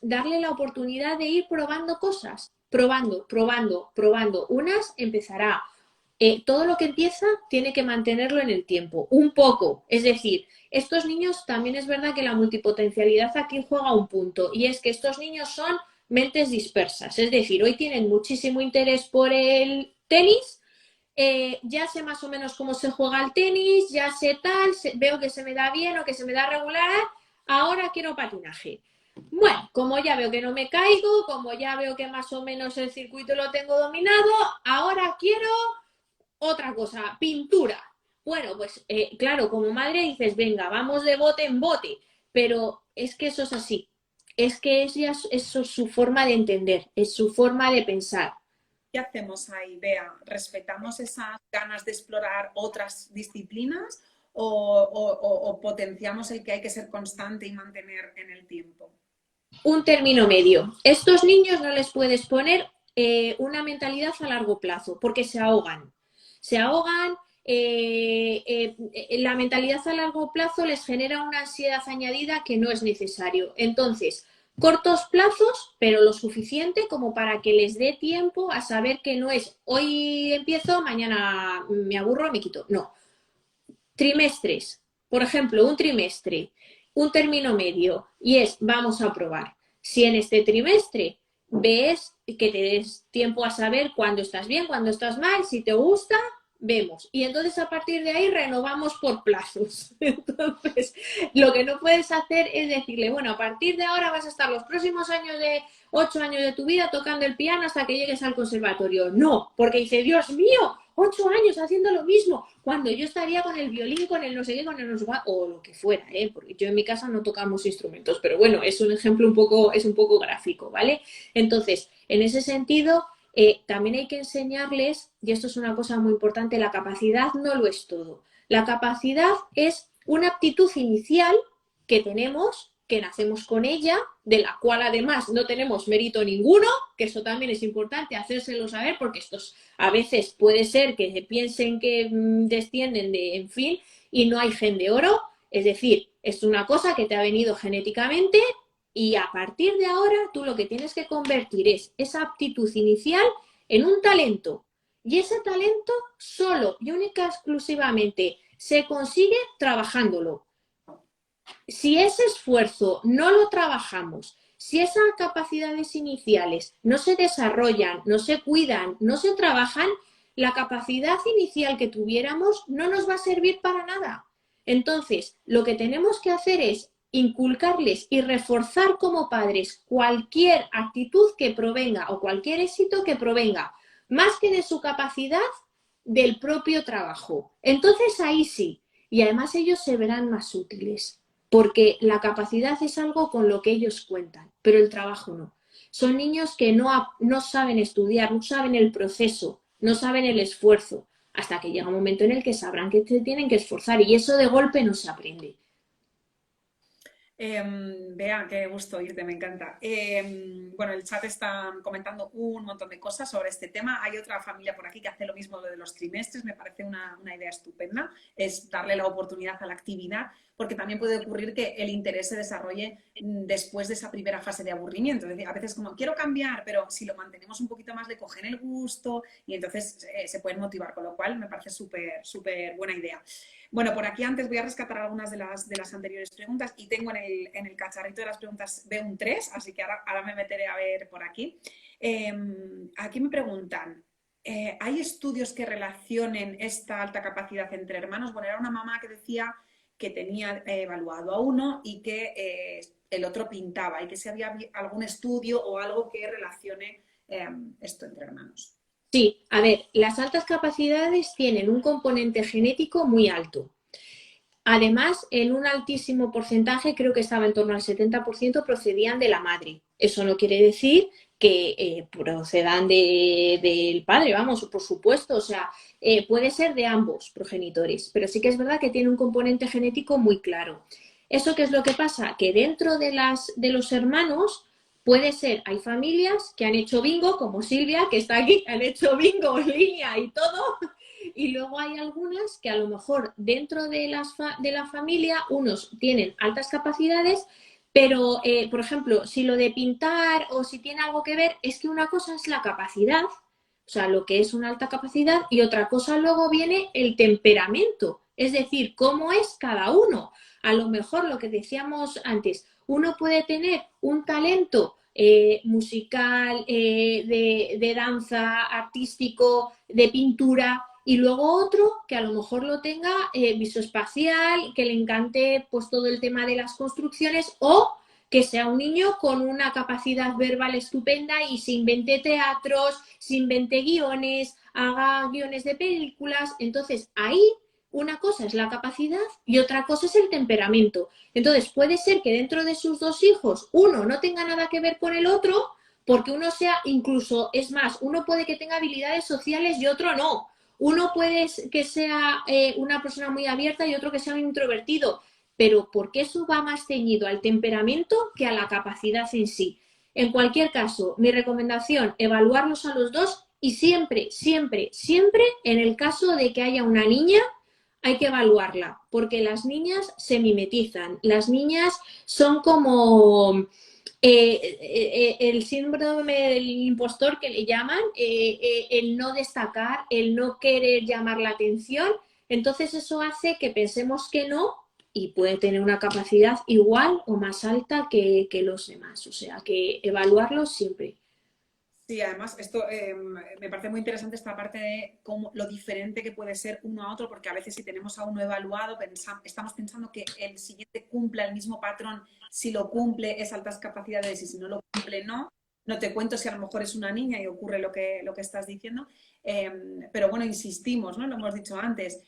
darle la oportunidad de ir probando cosas, probando, probando, probando. Unas empezará, todo lo que empieza tiene que mantenerlo en el tiempo, un poco. Es decir, estos niños también es verdad que la multipotencialidad aquí juega un punto, y es que estos niños son mentes dispersas. Es decir, hoy tienen muchísimo interés por el tenis, ya sé más o menos cómo se juega el tenis, ya sé tal, veo que se me da bien o que se me da regular, ahora quiero patinaje. Bueno, como ya veo que no me caigo, como ya veo que más o menos el circuito lo tengo dominado, ahora quiero otra cosa, pintura. Bueno, pues claro, como madre dices, venga, vamos de bote en bote, pero es que eso es así. Es que eso es su forma de entender, es su forma de pensar. ¿Qué hacemos ahí, Bea? ¿Respetamos esas ganas de explorar otras disciplinas o potenciamos el que hay que ser constante y mantener en el tiempo? Un término medio. Estos niños no les puedes poner una mentalidad a largo plazo porque se ahogan. Se ahogan, la mentalidad a largo plazo les genera una ansiedad añadida que no es necesario. Entonces, cortos plazos, pero lo suficiente como para que les dé tiempo a saber que no es hoy empiezo, mañana me aburro, me quito. No, trimestres, por ejemplo, un trimestre, un término medio, y es, vamos a probar. Si en este trimestre ves que te des tiempo a saber cuándo estás bien, cuándo estás mal, si te gusta, vemos. Y entonces a partir de ahí renovamos por plazos. Entonces, lo que no puedes hacer es decirle, bueno, a partir de ahora vas a estar los próximos 8 años de tu vida tocando el piano hasta que llegues al conservatorio. No, porque dice, Dios mío, 8 años haciendo lo mismo, cuando yo estaría con el violín, con el no sé qué, con el no sé qué, o lo que fuera, porque yo en mi casa no tocamos instrumentos, pero bueno, es un ejemplo es un poco gráfico, ¿vale? Entonces, en ese sentido, también hay que enseñarles, y esto es una cosa muy importante, la capacidad no lo es todo. La capacidad es una aptitud inicial que tenemos, que nacemos con ella, de la cual además no tenemos mérito ninguno, que eso también es importante hacérselo saber, porque estos a veces puede ser que piensen que descienden de, en fin, y no hay gen de oro. Es decir, es una cosa que te ha venido genéticamente, y a partir de ahora tú lo que tienes que convertir es esa aptitud inicial en un talento. Y ese talento solo y única exclusivamente se consigue trabajándolo. Si ese esfuerzo no lo trabajamos, si esas capacidades iniciales no se desarrollan, no se cuidan, no se trabajan, la capacidad inicial que tuviéramos no nos va a servir para nada. Entonces, lo que tenemos que hacer es inculcarles y reforzar como padres cualquier actitud que provenga o cualquier éxito que provenga, más que de su capacidad, del propio trabajo. Entonces ahí sí, y además ellos se verán más útiles, porque la capacidad es algo con lo que ellos cuentan, pero el trabajo no. Son niños que no saben estudiar, no saben el proceso, no saben el esfuerzo, hasta que llega un momento en el que sabrán que se tienen que esforzar, y eso de golpe no se aprende. Bea, qué gusto oírte, me encanta. Bueno, el chat está comentando un montón de cosas sobre este tema. Hay otra familia por aquí que hace lo mismo lo de los trimestres, me parece una idea estupenda, es darle la oportunidad a la actividad, porque también puede ocurrir que el interés se desarrolle después de esa primera fase de aburrimiento. Es decir, a veces como quiero cambiar, pero si lo mantenemos un poquito más le cogen el gusto y entonces se pueden motivar, con lo cual me parece súper, súper buena idea. Bueno, por aquí antes voy a rescatar algunas de las anteriores preguntas y tengo en el cacharrito de las preguntas veo un 3, así que ahora me meteré a ver por aquí. Aquí me preguntan, ¿hay estudios que relacionen esta alta capacidad entre hermanos? Bueno, era una mamá que decía que tenía evaluado a uno y que el otro pintaba y que si había algún estudio o algo que relacione esto entre hermanos. Sí, a ver, las altas capacidades tienen un componente genético muy alto. Además, en un altísimo porcentaje, creo que estaba en torno al 70%, procedían de la madre. Eso no quiere decir que procedan del padre, vamos, por supuesto, o sea, puede ser de ambos progenitores, pero sí que es verdad que tiene un componente genético muy claro. ¿Eso qué es lo que pasa? Que dentro de los hermanos puede ser, hay familias que han hecho bingo, como Silvia, que está aquí, han hecho bingo en línea y todo, y luego hay algunas que a lo mejor dentro de la familia unos tienen altas capacidades, pero, por ejemplo, si lo de pintar o si tiene algo que ver, es que una cosa es la capacidad, o sea, lo que es una alta capacidad, y otra cosa luego viene el temperamento, es decir, cómo es cada uno. A lo mejor lo que decíamos antes, uno puede tener un talento musical, de danza, artístico, de pintura, y luego otro que a lo mejor lo tenga visoespacial, que le encante pues todo el tema de las construcciones, o que sea un niño con una capacidad verbal estupenda y se invente teatros, se invente guiones, haga guiones de películas. Entonces ahí una cosa es la capacidad y otra cosa es el temperamento. Entonces puede ser que dentro de sus dos hijos uno no tenga nada que ver con el otro, porque uno sea, incluso, es más, uno puede que tenga habilidades sociales y otro no. Uno puede que sea una persona muy abierta y otro que sea un introvertido, pero porque eso va más ceñido al temperamento que a la capacidad en sí. En cualquier caso, mi recomendación, evaluarlos a los dos, y siempre, siempre, siempre, en el caso de que haya una niña, hay que evaluarla, porque las niñas se mimetizan, las niñas son como el síndrome del impostor que le llaman, el no destacar, el no querer llamar la atención. Entonces eso hace que pensemos que no, y puede tener una capacidad igual o más alta que los demás. O sea, que evaluarlo siempre. Sí, además, esto me parece muy interesante esta parte de cómo, lo diferente que puede ser uno a otro, porque a veces si tenemos a uno evaluado, estamos pensando que el siguiente cumpla el mismo patrón, si lo cumple es altas capacidades y si no lo cumple no. No te cuento si a lo mejor es una niña y ocurre lo que estás diciendo, pero bueno, insistimos, ¿no? Lo hemos dicho antes,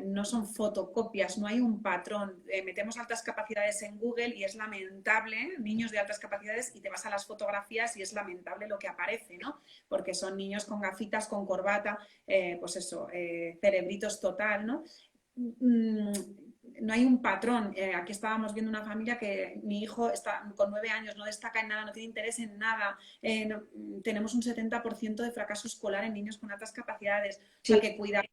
no son fotocopias, no hay un patrón. Metemos altas capacidades en Google y es lamentable, niños de altas capacidades, y te vas a las fotografías y es lamentable lo que aparece, ¿no? Porque son niños con gafitas, con corbata, pues eso, cerebritos total, ¿no? No hay un patrón. Aquí estábamos viendo una familia que mi hijo está con 9 años, no destaca en nada, no tiene interés en nada. No, tenemos un 70% de fracaso escolar en niños con altas capacidades. O sea, Sí. que cuidar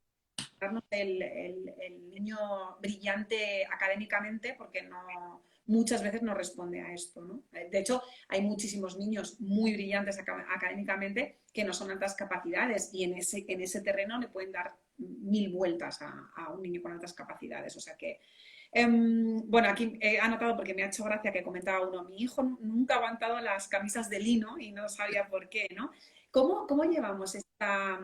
el niño brillante académicamente porque no, muchas veces no responde a esto, ¿no? De hecho, hay muchísimos niños muy brillantes académicamente que no son altas capacidades y en ese terreno le pueden dar 1000 vueltas a un niño con altas capacidades. O sea que, bueno, aquí he anotado porque me ha hecho gracia que comentaba uno, mi hijo nunca ha aguantado las camisas de lino y no sabía por qué, ¿no? ¿Cómo llevamos esta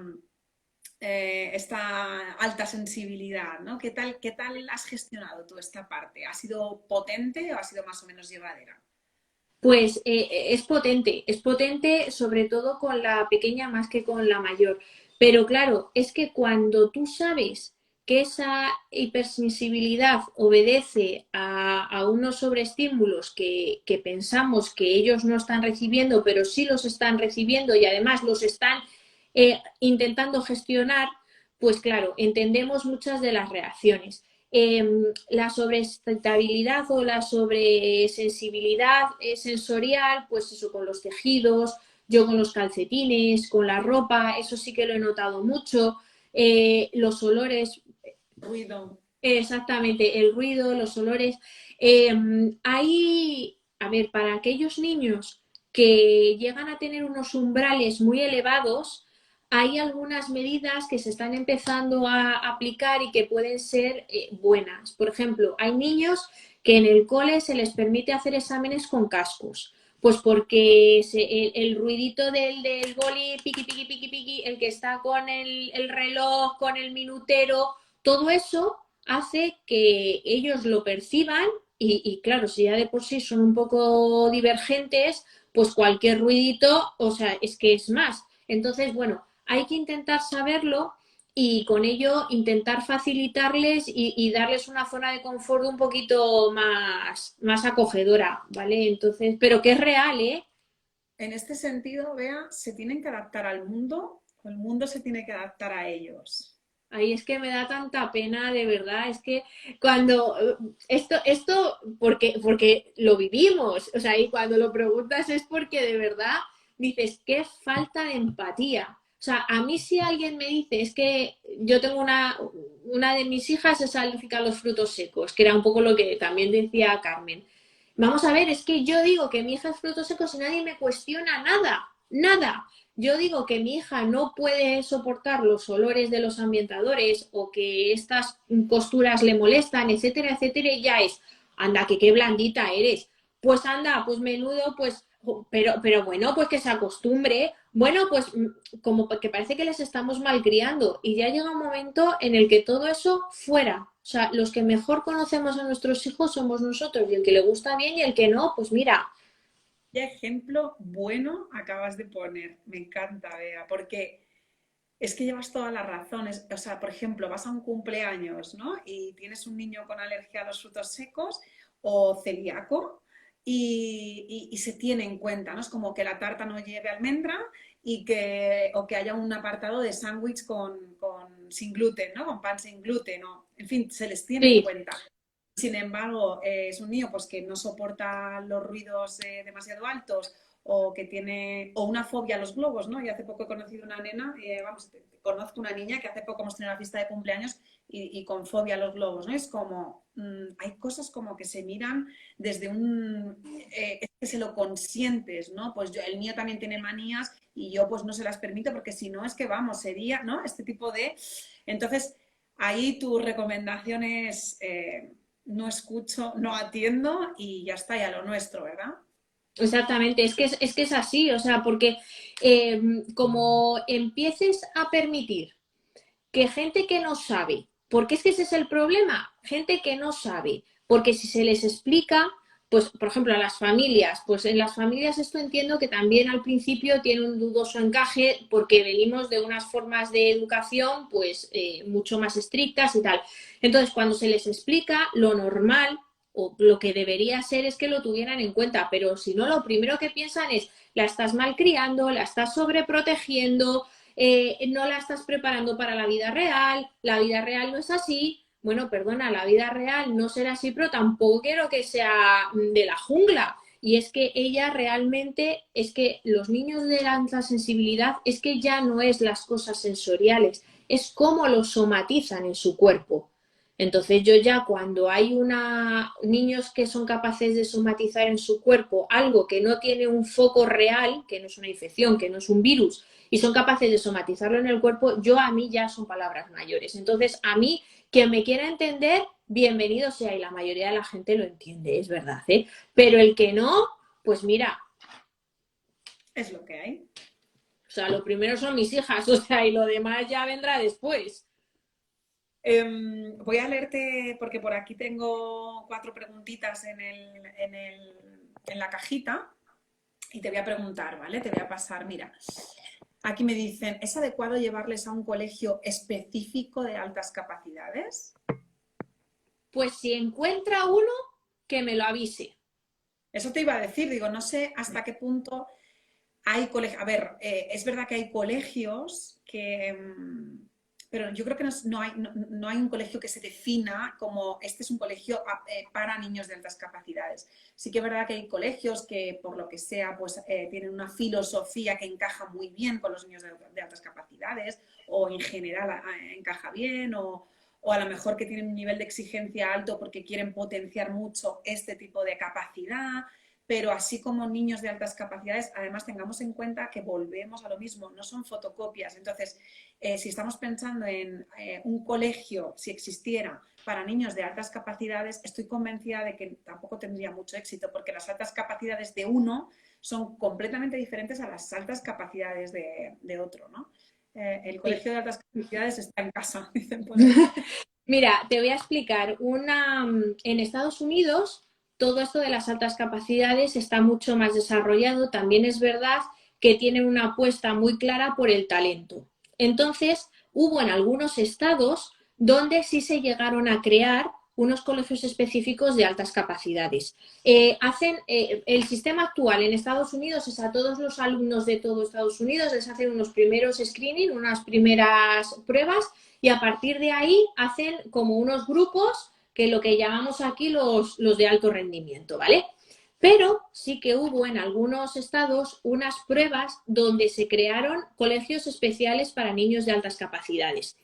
alta sensibilidad, ¿no? Qué tal has gestionado tú esta parte? ¿Ha sido potente o ha sido más o menos llevadera? Pues es potente sobre todo con la pequeña más que con la mayor. Pero claro, es que cuando tú sabes que esa hipersensibilidad obedece a unos sobreestímulos que pensamos que ellos no están recibiendo, pero sí los están recibiendo y además los están intentando gestionar, pues claro, entendemos muchas de las reacciones. La sobreexcitabilidad o la sobresensibilidad sensorial, pues eso con los tejidos, yo con los calcetines, con la ropa, eso sí que lo he notado mucho. Los olores, Ruido. exactamente, el ruido, los olores. Hay, a ver, para aquellos niños que llegan a tener unos umbrales muy elevados, hay algunas medidas que se están empezando a aplicar y que pueden ser buenas. Por ejemplo, hay niños que en el cole se les permite hacer exámenes con cascos. Pues porque el ruidito del boli, piqui, piqui, piqui, piqui, el que está con el reloj, con el minutero, todo eso hace que ellos lo perciban y claro, si ya de por sí son un poco divergentes, pues cualquier ruidito, o sea, es que es más. Entonces, bueno, hay que intentar saberlo y con ello intentar facilitarles y darles una zona de confort un poquito más acogedora, ¿vale? Entonces, pero que es real, ¿eh? En este sentido, Bea, se tienen que adaptar al mundo o el mundo se tiene que adaptar a ellos. Ay, es que me da tanta pena, de verdad, es que cuando porque lo vivimos, o sea, y cuando lo preguntas es porque de verdad dices, qué falta de empatía. O sea, a mí si alguien me dice, es que yo tengo una de mis hijas es alérgica a los frutos secos, que era un poco lo que también decía Carmen. Vamos a ver, es que yo digo que mi hija es frutos secos y nadie me cuestiona nada, nada. Yo digo que mi hija no puede soportar los olores de los ambientadores o que estas costuras le molestan, etcétera, etcétera, y ya es, anda, que qué blandita eres. Pues anda, pues menudo, pues, pero bueno, pues que se acostumbre. Bueno, pues como que parece que les estamos malcriando y ya llega un momento en el que todo eso fuera. O sea, los que mejor conocemos a nuestros hijos somos nosotros y el que le gusta bien y el que no, pues mira. ¿Qué ejemplo bueno acabas de poner? Me encanta, Bea, porque es que llevas todas las razones. O sea, por ejemplo, vas a un cumpleaños, ¿no? Y tienes un niño con alergia a los frutos secos o celíaco y se tiene en cuenta, ¿no? Es como que la tarta no lleve almendra o que haya un apartado de sándwich sin gluten, ¿no? Con pan sin gluten, ¿no? En fin, se les tiene en Sí, cuenta. Sin embargo, es un niño pues, que no soporta los ruidos demasiado altos o que tiene o una fobia a los globos, ¿no? Y hace poco he conocido una nena, conozco una niña que hace poco hemos tenido una fiesta de cumpleaños y con fobia a los globos, ¿no? Es como, hay cosas como que se miran desde es que se lo consientes, ¿no? Pues el mío también tiene manías y yo pues no se las permito porque si no es que vamos, sería, ¿no? Este tipo de... Entonces, ahí tu recomendación es... no escucho, no atiendo y ya está, ya lo nuestro, ¿verdad? exactamente, es que es así, o sea, porque como empieces a permitir que gente que no sabe, porque es que ese es el problema, gente que no sabe, porque si se les explica, pues por ejemplo a las familias, pues en las familias esto entiendo que también al principio tiene un dudoso encaje porque venimos de unas formas de educación pues mucho más estrictas y tal. Entonces cuando se les explica lo normal o lo que debería ser es que lo tuvieran en cuenta, pero si no lo primero que piensan es la estás malcriando, la estás sobreprotegiendo, no la estás preparando para la vida real no es así. Bueno, perdona, la vida real no será así, pero tampoco quiero que sea de la jungla. Y es que ella realmente, es que los niños de la alta sensibilidad, es que ya no es las cosas sensoriales, es cómo lo somatizan en su cuerpo. Entonces yo ya cuando hay niños que son capaces de somatizar en su cuerpo algo que no tiene un foco real, que no es una infección, que no es un virus, y son capaces de somatizarlo en el cuerpo, yo a mí ya son palabras mayores. Entonces, a mí, quien me quiera entender, bienvenido sea, y la mayoría de la gente lo entiende, es verdad, ¿eh? Pero el que no, pues mira, Es lo que hay. o sea, lo primero son mis hijas, o sea, y lo demás ya vendrá después. Voy a leerte, porque por aquí tengo 4 preguntitas en la cajita y te voy a preguntar, ¿vale? Te voy a pasar, mira, aquí me dicen, ¿es adecuado llevarles a un colegio específico de altas capacidades? Pues si encuentra uno, que me lo avise. Eso te iba a decir, digo, no sé hasta qué punto hay colegios. A ver, es verdad que hay colegios pero yo creo que no hay un colegio que se defina como este es un colegio para niños de altas capacidades. Sí que es verdad que hay colegios que, por lo que sea, pues tienen una filosofía que encaja muy bien con los niños de altas capacidades, o en general encaja bien, o a lo mejor que tienen un nivel de exigencia alto porque quieren potenciar mucho este tipo de capacidad. Pero así como niños de altas capacidades, además tengamos en cuenta que volvemos a lo mismo, no son fotocopias. Entonces, si estamos pensando en un colegio, si existiera, para niños de altas capacidades, estoy convencida de que tampoco tendría mucho éxito, porque las altas capacidades de uno son completamente diferentes a las altas capacidades de otro, ¿no? El Sí. colegio de altas capacidades está en casa, dicen por ahí. Mira, te voy a explicar. En Estados Unidos, todo esto de las altas capacidades está mucho más desarrollado. También es verdad que tienen una apuesta muy clara por el talento. Entonces, hubo en algunos estados donde sí se llegaron a crear unos colegios específicos de altas capacidades. El sistema actual en Estados Unidos es a todos los alumnos de todo Estados Unidos les hacen unos primeros screening, unas primeras pruebas, y a partir de ahí hacen como unos grupos que lo que llamamos aquí los de alto rendimiento, ¿vale? Pero sí que hubo en algunos estados unas pruebas donde se crearon colegios especiales para niños de altas capacidades.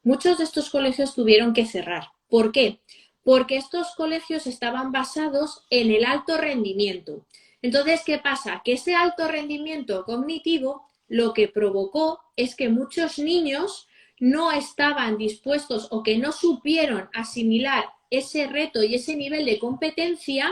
Muchos de estos colegios tuvieron que cerrar. ¿Por qué? Porque estos colegios estaban basados en el alto rendimiento. Entonces, ¿qué pasa? Que ese alto rendimiento cognitivo lo que provocó es que muchos niños no estaban dispuestos o que no supieron asimilar ese reto y ese nivel de competencia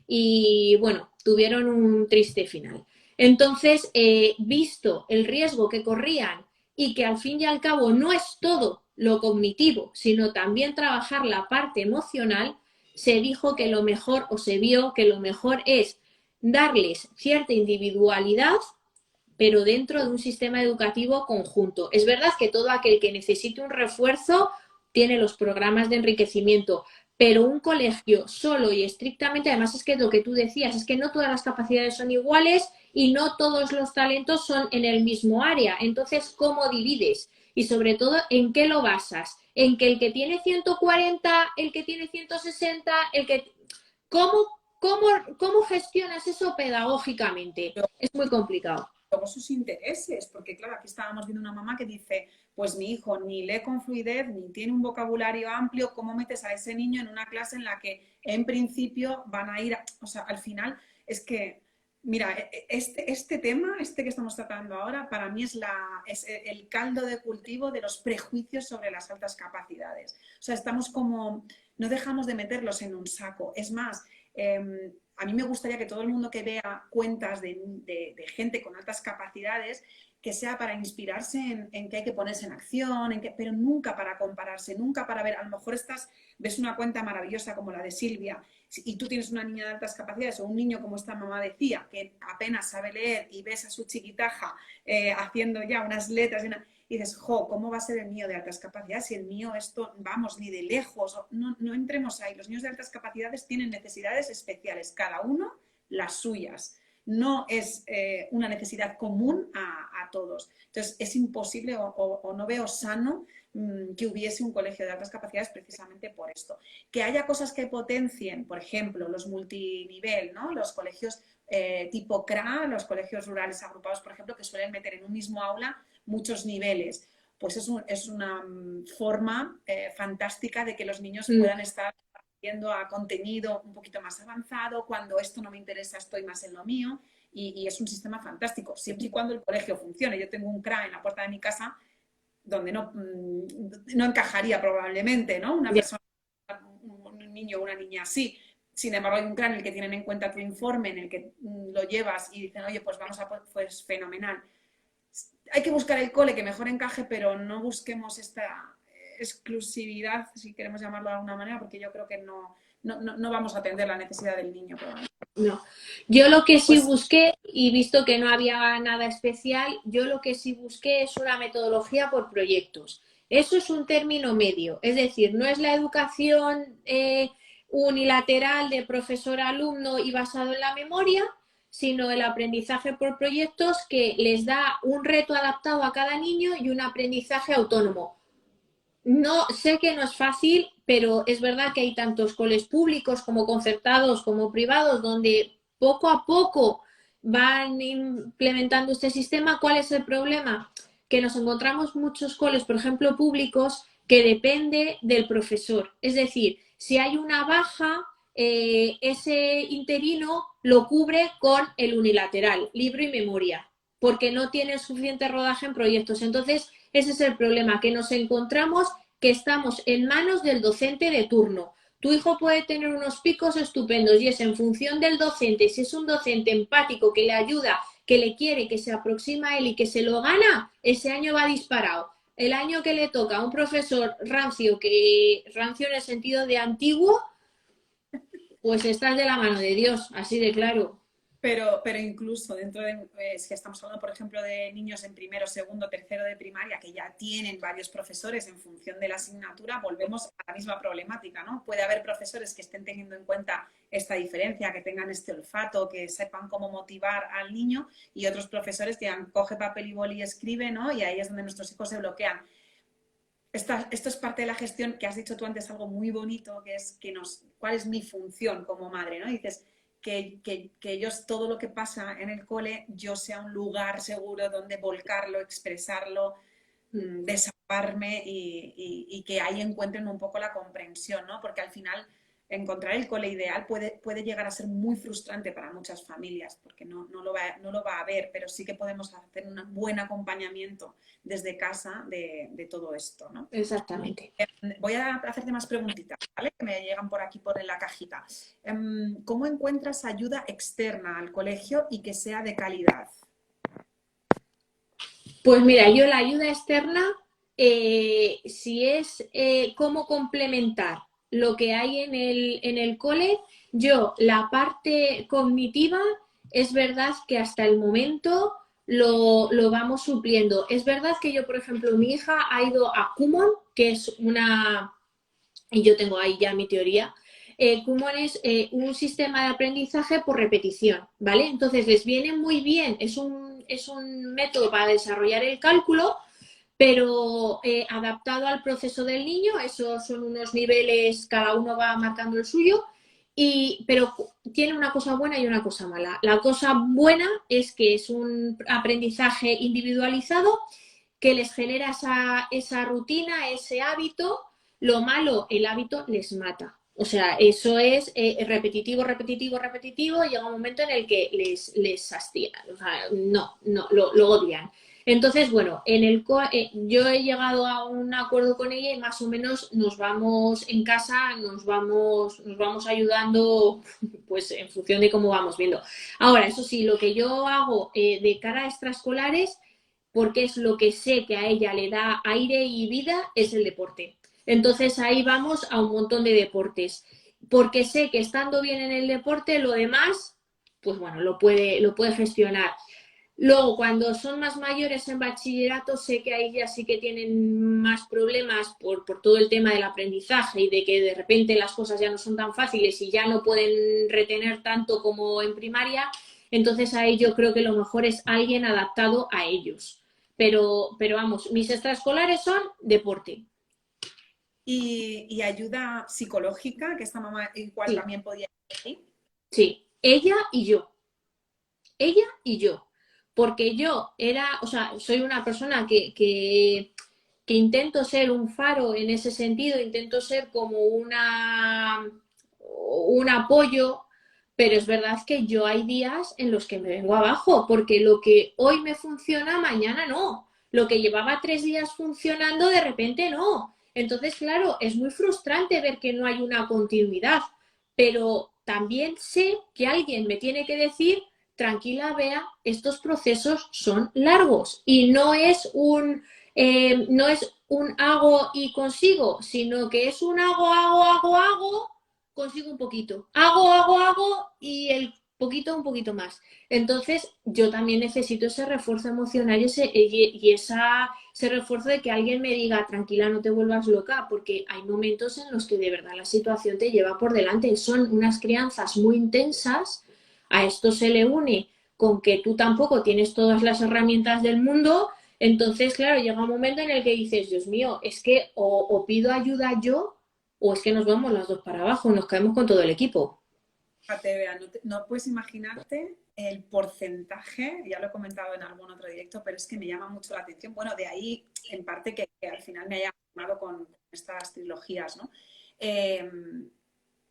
y, bueno, tuvieron un triste final. Entonces, visto el riesgo que corrían y que al fin y al cabo no es todo lo cognitivo, sino también trabajar la parte emocional, se dijo que lo mejor o se vio que lo mejor es darles cierta individualidad pero dentro de un sistema educativo conjunto. Es verdad que todo aquel que necesite un refuerzo tiene los programas de enriquecimiento, pero un colegio solo y estrictamente, además es que lo que tú decías, es que no todas las capacidades son iguales y no todos los talentos son en el mismo área. Entonces, ¿cómo divides? Y sobre todo, ¿en qué lo basas? ¿En que el que tiene 140, el que tiene 160, el que... ¿Cómo, cómo gestionas eso pedagógicamente? Es muy complicado. Luego sus intereses, porque claro, aquí estábamos viendo una mamá que dice, pues mi hijo ni lee con fluidez, ni tiene un vocabulario amplio, ¿cómo metes a ese niño en una clase en la que en principio van a ir, o sea, al final es que, mira, este tema, este que estamos tratando ahora, para mí es el caldo de cultivo de los prejuicios sobre las altas capacidades. O sea, estamos como, no dejamos de meterlos en un saco. Es más, a mí me gustaría que todo el mundo que vea cuentas de gente con altas capacidades, que sea para inspirarse en que hay que ponerse en acción, pero nunca para compararse, nunca para ver, a lo mejor ves una cuenta maravillosa como la de Silvia y tú tienes una niña de altas capacidades o un niño como esta mamá decía, que apenas sabe leer y ves a su chiquitaja haciendo ya unas letras y dices, jo, ¿cómo va a ser el mío de altas capacidades? Si el mío esto, vamos, ni de lejos, no entremos ahí. Los niños de altas capacidades tienen necesidades especiales, cada uno las suyas. No es una necesidad común a todos. Entonces, es imposible o no veo sano que hubiese un colegio de altas capacidades precisamente por esto. Que haya cosas que potencien, por ejemplo, los multinivel, ¿no? Los colegios tipo CRA, los colegios rurales agrupados, por ejemplo, que suelen meter en un mismo aula muchos niveles. Pues es una forma fantástica de que los niños puedan estar yendo a contenido un poquito más avanzado, cuando esto no me interesa estoy más en lo mío, y es un sistema fantástico, siempre y cuando el colegio funcione. Yo tengo un CRA en la puerta de mi casa donde no encajaría probablemente, ¿no? Una persona, un niño o una niña así. Sin embargo, hay un CRA en el que tienen en cuenta tu informe, en el que lo llevas y dicen, oye, pues vamos a, pues fenomenal. Hay que buscar el cole que mejor encaje, pero no busquemos esta exclusividad, si queremos llamarlo de alguna manera, porque yo creo que no vamos a atender la necesidad del niño. No. Yo lo que sí Pues, busqué, y visto que no había nada especial, yo lo que sí busqué es una metodología por proyectos. Eso es un término medio, es decir, no es la educación unilateral de profesor-alumno y basado en la memoria, sino el aprendizaje por proyectos que les da un reto adaptado a cada niño y un aprendizaje autónomo. No, sé que no es fácil, pero es verdad que hay tantos coles públicos como concertados como privados donde poco a poco van implementando este sistema. ¿Cuál es el problema? Que nos encontramos muchos coles, por ejemplo, públicos, que depende del profesor. Es decir, si hay una baja, ese interino lo cubre con el unilateral, libro y memoria, porque no tiene suficiente rodaje en proyectos. Entonces, ese es el problema, que nos encontramos que estamos en manos del docente de turno. Tu hijo puede tener unos picos estupendos y es en función del docente. Si es un docente empático que le ayuda, que le quiere, que se aproxima a él y que se lo gana, ese año va disparado. El año que le toca a un profesor rancio, que rancio en el sentido de antiguo, pues estás de la mano de Dios, así de claro. Pero incluso dentro de, si estamos hablando, por ejemplo, de niños en primero, segundo, tercero de primaria, que ya tienen varios profesores en función de la asignatura, volvemos a la misma problemática, ¿no? Puede haber profesores que estén teniendo en cuenta esta diferencia, que tengan este olfato, que sepan cómo motivar al niño, y otros profesores que digan, coge papel y boli y escribe, ¿no? Y ahí es donde nuestros hijos se bloquean. Esto es parte de la gestión que has dicho tú antes, algo muy bonito, que es cuál es mi función como madre, ¿no? Dices que ellos, todo lo que pasa en el cole, yo sea un lugar seguro donde volcarlo, expresarlo, desahogarme y que ahí encuentren un poco la comprensión, ¿no? Porque al final encontrar el cole ideal puede llegar a ser muy frustrante para muchas familias, porque no lo va a ver, pero sí que podemos hacer un buen acompañamiento desde casa de todo esto, ¿no? Exactamente. Voy a hacerte más preguntitas, ¿vale? Que me llegan por aquí por la cajita. ¿Cómo encuentras ayuda externa al colegio y que sea de calidad? Pues mira, yo la ayuda externa, si es cómo complementar lo que hay en el cole, yo la parte cognitiva es verdad que hasta el momento lo vamos supliendo. Es verdad que yo, por ejemplo, mi hija ha ido a Kumon, que es una, y yo tengo ahí ya mi teoría. Kumon es un sistema de aprendizaje por repetición, ¿vale? Entonces les viene muy bien, es un método para desarrollar el cálculo, pero adaptado al proceso del niño. Esos son unos niveles, cada uno va marcando el suyo, pero tiene una cosa buena y una cosa mala. La cosa buena es que es un aprendizaje individualizado que les genera esa rutina, ese hábito. Lo malo, el hábito les mata. O sea, eso es repetitivo, repetitivo, repetitivo. Llega un momento en el que les hastia. O sea, no, lo odian. Entonces, bueno, yo he llegado a un acuerdo con ella y más o menos nos vamos en casa, nos vamos ayudando pues en función de cómo vamos viendo. Ahora, eso sí, lo que yo hago de cara a extraescolares, porque es lo que sé que a ella le da aire y vida, es el deporte. Entonces ahí vamos a un montón de deportes, porque sé que estando bien en el deporte, lo demás, pues bueno, lo puede gestionar. Luego, cuando son más mayores en bachillerato, sé que ahí ya sí que tienen más problemas por todo el tema del aprendizaje y de que de repente las cosas ya no son tan fáciles y ya no pueden retener tanto como en primaria. Entonces ahí yo creo que lo mejor es alguien adaptado a ellos. Pero vamos, mis extraescolares son deporte. Y ayuda psicológica, que esta mamá igual Sí, también podía ir. sí. Ella y yo. Ella y yo. Porque yo era, o sea, soy una persona que intento ser un faro en ese sentido, intento ser como un apoyo, pero es verdad que yo hay días en los que me vengo abajo, porque lo que hoy me funciona, mañana no. Lo que llevaba 3 días funcionando, de repente no. Entonces, claro, es muy frustrante ver que no hay una continuidad, pero también sé que alguien me tiene que decir, tranquila, Bea, estos procesos son largos y no es un hago y consigo, sino que es un hago, consigo un poquito. Hago y el poquito un poquito más. Entonces, yo también necesito ese refuerzo emocional ese refuerzo de que alguien me diga, tranquila, no te vuelvas loca, porque hay momentos en los que de verdad la situación te lleva por delante. Son unas crianzas muy intensas. A esto se le une con que tú tampoco tienes todas las herramientas del mundo Entonces, claro, llega un momento en el que dices, Dios mío, es que o pido ayuda yo o es que nos vamos las dos para abajo, nos caemos con todo el equipo. Fíjate, Bea, no puedes imaginarte el porcentaje, ya lo he comentado en algún otro directo, pero es que me llama mucho la atención. Bueno, de ahí, en parte, que al final me haya formado con estas trilogías, ¿no? Eh,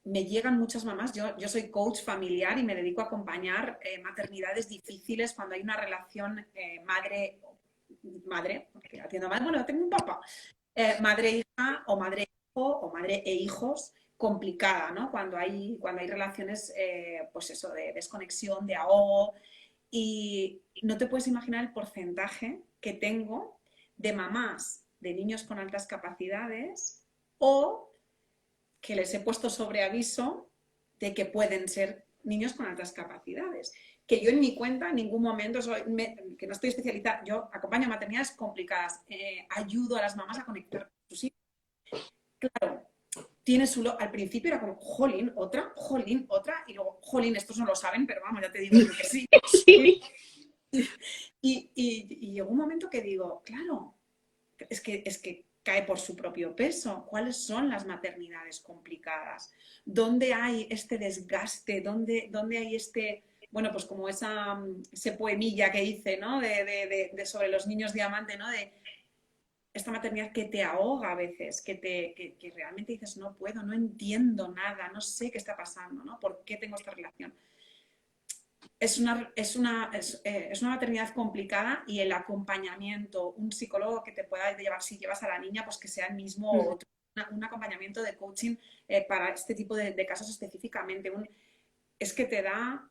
Me llegan muchas mamás, yo soy coach familiar y me dedico a acompañar maternidades difíciles cuando hay una relación madre, porque atiendo mal, bueno, tengo un papá, madre-hija o madre-hijo o madre e hijos complicada, ¿no? Cuando hay relaciones, pues eso, de desconexión, de ahogo, y no te puedes imaginar el porcentaje que tengo de mamás de niños con altas capacidades o que les he puesto sobre aviso de que pueden ser niños con altas capacidades. Que yo en mi cuenta en ningún momento que no estoy especializada, yo acompaño a maternidades complicadas, ayudo a las mamás a conectar con sus hijos. Claro, al principio era como, jolín, otra, y luego, jolín, estos no lo saben, pero vamos, ya te digo yo que sí. Sí. Y llegó un momento que digo, claro, es que cae por su propio peso. ¿Cuáles son las maternidades complicadas? ¿Dónde hay este desgaste? ¿Dónde hay bueno, pues como ese poemilla que hice, ¿no? Sobre los niños diamante, ¿no? De esta maternidad que te ahoga a veces, que realmente dices, no puedo, no entiendo nada, no sé qué está pasando, ¿no? ¿Por qué tengo esta relación? Es una maternidad complicada y el acompañamiento, un psicólogo que te pueda llevar, si llevas a la niña, pues que sea el mismo, o un acompañamiento de coaching para este tipo de casos específicamente. Es que te da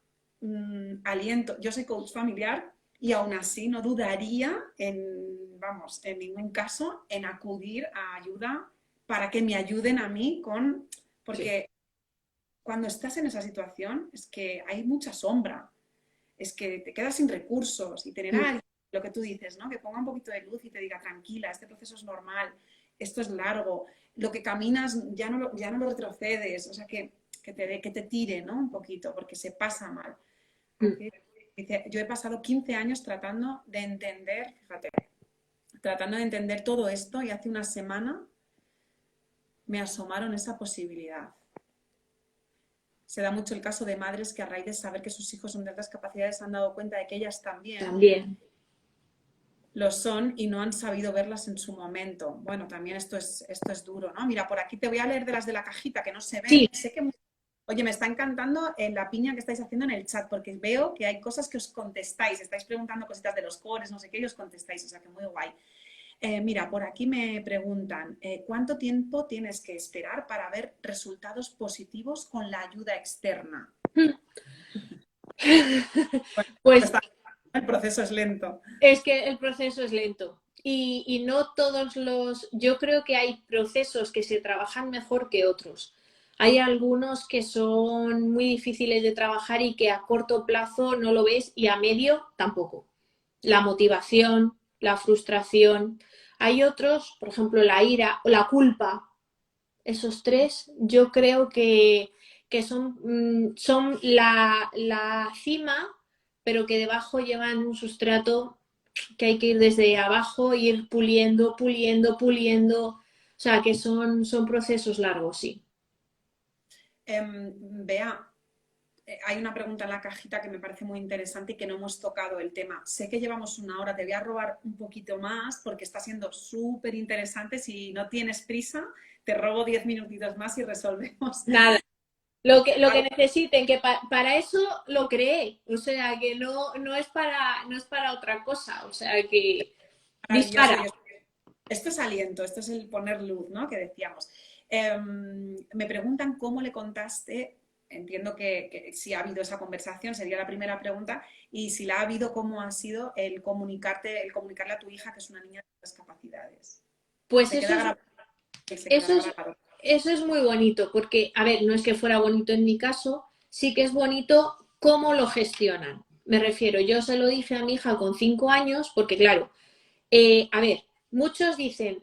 aliento. Yo soy coach familiar y aún así no dudaría en ningún caso, en acudir a ayuda para que me ayuden a mí porque cuando estás en esa situación es que hay mucha sombra, es que te quedas sin recursos y tener a alguien, lo que tú dices, ¿no? Que ponga un poquito de luz y te diga, tranquila, este proceso es normal, esto es largo, lo que caminas ya no lo retrocedes, o sea, que te tire, ¿no? Un poquito, porque se pasa mal. Dice, yo he pasado 15 años tratando de entender, fíjate, tratando de entender todo esto y hace una semana me asomaron esa posibilidad. Se da mucho el caso de madres que a raíz de saber que sus hijos son de altas capacidades se han dado cuenta de que ellas también lo son y no han sabido verlas en su momento. Bueno, también esto es duro, ¿no? Mira, por aquí te voy a leer de las de la cajita que no se ven. Sí. Sé que, oye, me está encantando la piña que estáis haciendo en el chat porque veo que hay cosas que os contestáis. Estáis preguntando cositas de los cores, no sé qué, y os contestáis. O sea, que muy guay. Mira, por aquí me preguntan, ¿cuánto tiempo tienes que esperar para ver resultados positivos con la ayuda externa? Pues El proceso es lento. es que el proceso es lento y no yo creo que hay procesos que se trabajan mejor que otros. Hay algunos que son muy difíciles de trabajar y que a corto plazo no lo ves y a medio tampoco. La motivación, la frustración. Hay otros, por ejemplo, la ira o la culpa. Esos tres yo creo que son la cima, pero que debajo llevan un sustrato que hay que ir desde abajo, ir puliendo, puliendo, puliendo. O sea, que son procesos largos, sí. Vea, hay una pregunta en la cajita que me parece muy interesante y que no hemos tocado el tema. Sé que llevamos una hora, te voy a robar un poquito más porque está siendo súper interesante. Si no tienes prisa, te robo 10 minutitos más y resolvemos. Nada. Lo que necesiten, que para eso lo creé. O sea, que no es para otra cosa. O sea, que Maravilloso. dispara. Esto es aliento, esto es el poner luz, ¿no? Que decíamos. Me preguntan cómo le contaste, entiendo que si ha habido esa conversación, sería la primera pregunta, y si la ha habido, cómo ha sido el comunicarle a tu hija que es una niña de las capacidades. Pues Se queda grabado. eso es, eso es muy bonito, porque, a ver, no es que fuera bonito en mi caso, sí que es bonito cómo lo gestionan. Me refiero, yo se lo dije a mi hija con 5 años, porque claro, a ver, muchos dicen,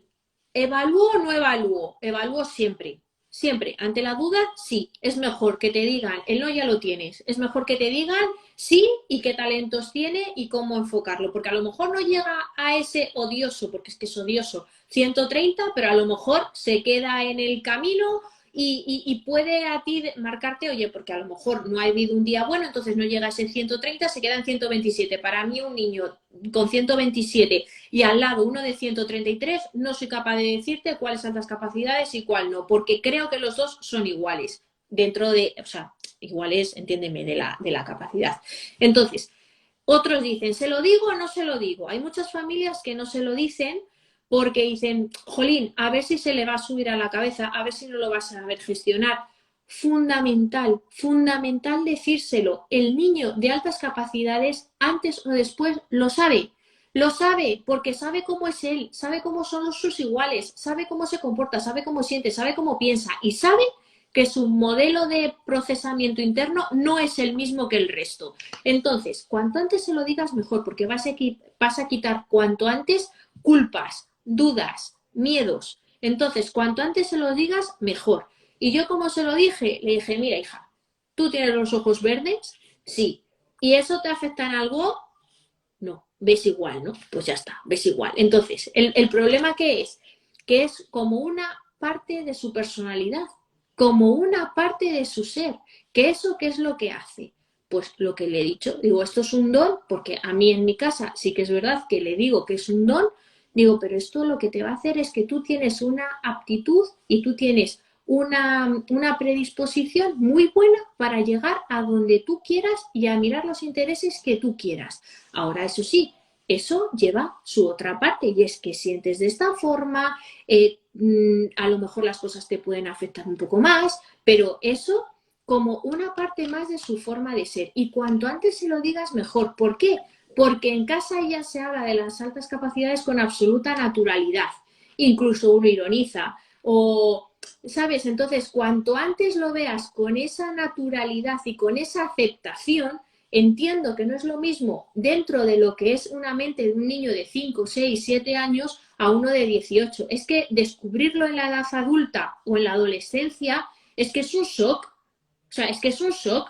¿evalúo o no evalúo? Evalúo siempre. Siempre, ante la duda, sí. Es mejor que te digan, el no ya lo tienes. Es mejor que te digan sí y qué talentos tiene y cómo enfocarlo. Porque a lo mejor no llega a ese odioso, porque es que es odioso, 130, pero a lo mejor se queda en el camino y puede a ti marcarte, oye, porque a lo mejor no ha habido un día bueno, entonces no llega a ese 130, se queda en 127. Para mí un niño con 127 y al lado uno de 133, no soy capaz de decirte cuáles son las capacidades y cuál no, porque creo que los dos son iguales, dentro de, o sea, iguales, entiéndeme, de la capacidad. Entonces, otros dicen, ¿se lo digo o no se lo digo? Hay muchas familias que no se lo dicen porque dicen, jolín, a ver si se le va a subir a la cabeza, a ver si no lo vas a saber gestionar. Fundamental, fundamental decírselo. El niño de altas capacidades, antes o después, lo sabe, porque sabe cómo es él, sabe cómo son sus iguales, sabe cómo se comporta, sabe cómo siente, sabe cómo piensa y sabe que su modelo de procesamiento interno no es el mismo que el resto. Entonces, cuanto antes se lo digas, mejor, porque vas a quitar cuanto antes culpas, dudas, miedos. Entonces, cuanto antes se lo digas, mejor. Y yo, como se lo dije, le dije, mira, hija, ¿tú tienes los ojos verdes? Sí. ¿Y eso te afecta en algo? No, ves igual, ¿no? Pues ya está, ves igual. Entonces, el problema que es como una parte de su personalidad, como una parte de su ser, que eso, ¿qué es lo que hace? Pues lo que le he dicho, digo, esto es un don, porque a mí en mi casa sí que es verdad que le digo que es un don, digo, pero esto lo que te va a hacer es que tú tienes una aptitud y tú tienes una predisposición muy buena para llegar a donde tú quieras y a mirar los intereses que tú quieras. Ahora, eso sí, eso lleva su otra parte y es que sientes de esta forma, a lo mejor las cosas te pueden afectar un poco más, pero eso como una parte más de su forma de ser. Y cuanto antes se lo digas, mejor. ¿Por qué? Porque en casa ya se habla de las altas capacidades con absoluta naturalidad. Incluso uno ironiza o... ¿Sabes? Entonces, cuanto antes lo veas con esa naturalidad y con esa aceptación, entiendo que no es lo mismo dentro de lo que es una mente de un niño de 5, 6, 7 años a uno de 18. Es que descubrirlo en la edad adulta o en la adolescencia es que es un shock. O sea, es que es un shock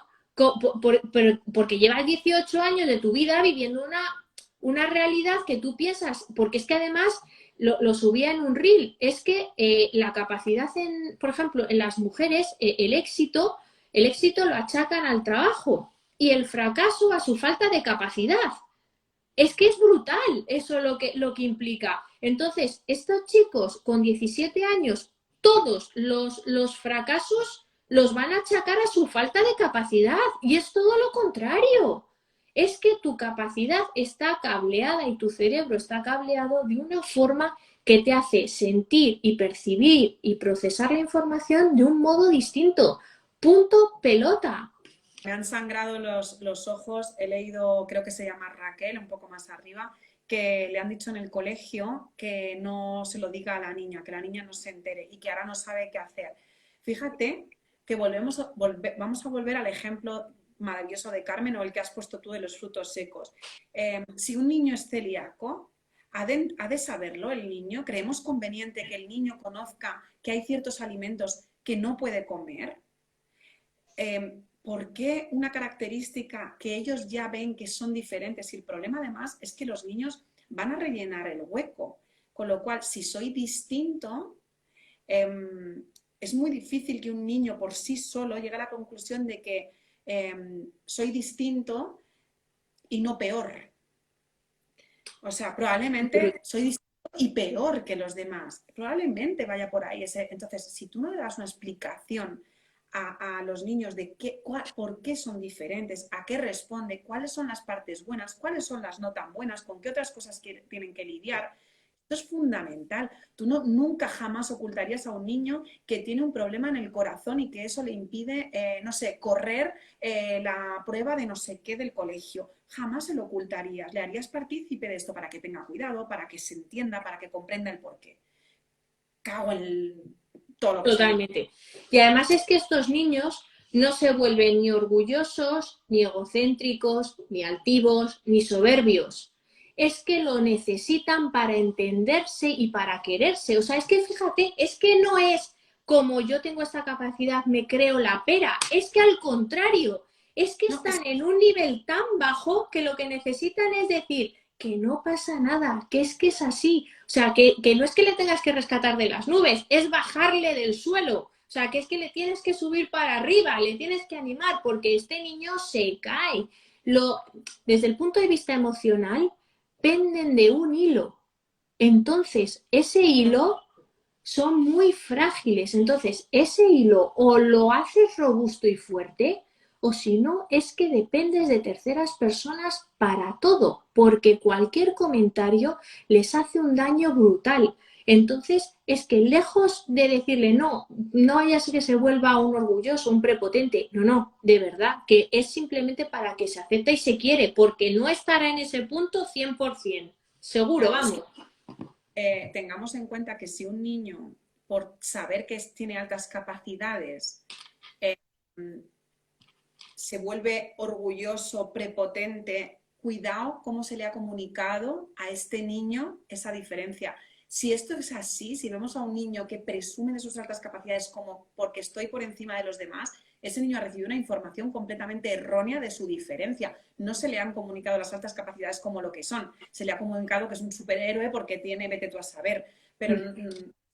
porque llevas 18 años de tu vida viviendo una realidad que tú piensas, porque es que además lo subía en un reel, es que la capacidad, por ejemplo, en las mujeres, el éxito lo achacan al trabajo y el fracaso a su falta de capacidad. Es que es brutal eso lo que implica. Entonces, estos chicos con 17 años, todos los fracasos los van a achacar a su falta de capacidad y es todo lo contrario. Es que tu capacidad está cableada y tu cerebro está cableado de una forma que te hace sentir y percibir y procesar la información de un modo distinto. Punto pelota. Me han sangrado los ojos, he leído, creo que se llama Raquel, un poco más arriba, que le han dicho en el colegio que no se lo diga a la niña, que la niña no se entere y que ahora no sabe qué hacer. Fíjate que vamos a volver al ejemplo maravilloso de Carmen o el que has puesto tú de los frutos secos. Si un niño es celíaco, ha de saberlo el niño. ¿Creemos conveniente que el niño conozca que hay ciertos alimentos que no puede comer? ¿Por qué una característica que ellos ya ven que son diferentes? Y el problema además es que los niños van a rellenar el hueco, con lo cual si soy distinto, es muy difícil que un niño por sí solo llegue a la conclusión de que soy distinto y no peor. O sea, probablemente soy distinto y peor que los demás. Probablemente vaya por ahí. Entonces, si tú no le das una explicación a los niños de por qué son diferentes, a qué responde, cuáles son las partes buenas, cuáles son las no tan buenas, con qué otras cosas tienen que lidiar. Esto es fundamental. Tú nunca jamás ocultarías a un niño que tiene un problema en el corazón y que eso le impide, no sé, correr la prueba de no sé qué del colegio. Jamás se lo ocultarías. Le harías partícipe de esto para que tenga cuidado, para que se entienda, para que comprenda el porqué. Cago en todo lo que Totalmente. Y además es que estos niños no se vuelven ni orgullosos, ni egocéntricos, ni altivos, ni soberbios. Es que lo necesitan para entenderse y para quererse. O sea, es que fíjate, es que no es como yo tengo esta capacidad, me creo la pera. Es que al contrario, es que están en un nivel tan bajo que lo que necesitan es decir que no pasa nada, que es así. O sea, que no es que le tengas que rescatar de las nubes, es bajarle del suelo. O sea, que es que le tienes que subir para arriba, le tienes que animar, porque este niño se cae. Desde el punto de vista emocional, penden de un hilo. Entonces, ese hilo son muy frágiles. Entonces, ese hilo o lo haces robusto y fuerte, o si no, es que dependes de terceras personas para todo, porque cualquier comentario les hace un daño brutal. Entonces, es que lejos de decirle no, no vaya a ser que se vuelva un orgulloso, un prepotente, no, de verdad, que es simplemente para que se acepte y se quiere, porque no estará en ese punto 100%. Seguro, vamos. Tengamos en cuenta que si un niño, por saber que tiene altas capacidades, se vuelve orgulloso, prepotente, cuidado cómo se le ha comunicado a este niño esa diferencia. Si esto es así, si vemos a un niño que presume de sus altas capacidades como porque estoy por encima de los demás, ese niño ha recibido una información completamente errónea de su diferencia. No se le han comunicado las altas capacidades como lo que son. Se le ha comunicado que es un superhéroe porque tiene, vete tú a saber. Pero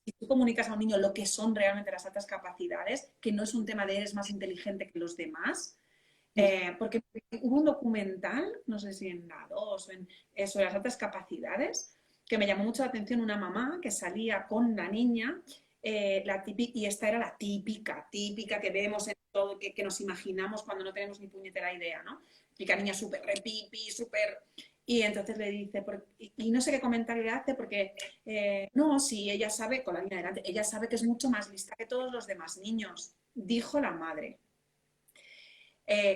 si tú comunicas a un niño lo que son realmente las altas capacidades, que no es un tema de eres más inteligente que los demás, porque hubo un documental, no sé si en la 2 o sobre las altas capacidades, que me llamó mucho la atención una mamá que salía con la niña, y esta era la típica que vemos en todo, que nos imaginamos cuando no tenemos ni puñetera idea, ¿no? Típica niña súper repipi, súper... Y entonces le dice, y no sé qué comentario le hace, porque no, sí, ella sabe, con la niña delante, ella sabe que es mucho más lista que todos los demás niños, dijo la madre.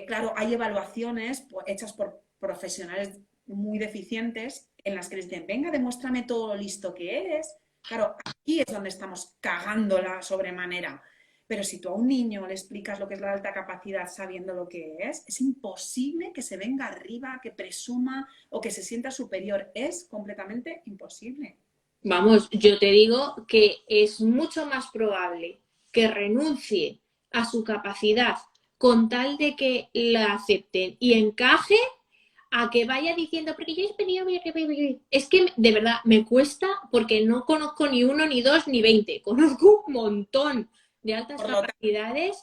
Claro, hay evaluaciones hechas por profesionales muy deficientes en las que les dicen, venga, demuéstrame todo lo listo que eres. Claro, aquí es donde estamos cagándola sobremanera. Pero si tú a un niño le explicas lo que es la alta capacidad sabiendo lo que es imposible que se venga arriba, que presuma o que se sienta superior. Es completamente imposible. Vamos, yo te digo que es mucho más probable que renuncie a su capacidad con tal de que la acepten y encaje a que vaya diciendo, porque yo he venido, es que de verdad me cuesta porque no conozco ni uno, ni dos, ni 20, conozco un montón de altas capacidades.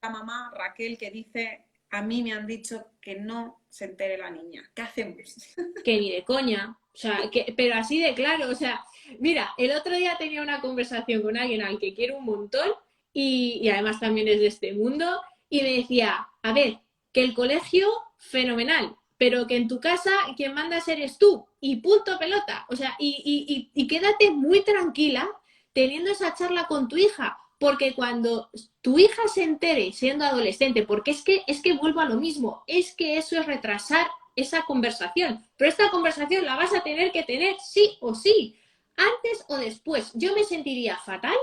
La mamá Raquel que dice, a mí me han dicho que no se entere la niña, ¿qué hacemos? Que ni de coña, o sea, pero así de claro, o sea, mira, el otro día tenía una conversación con alguien al que quiero un montón y además también es de este mundo y me decía, a ver, que el colegio, fenomenal, pero que en tu casa quien mandas eres tú y punto pelota, o sea, y quédate muy tranquila teniendo esa charla con tu hija, porque cuando tu hija se entere siendo adolescente, porque es que vuelvo a lo mismo, es que eso es retrasar esa conversación, pero esta conversación la vas a tener que tener sí o sí, antes o después. Yo me sentiría fatal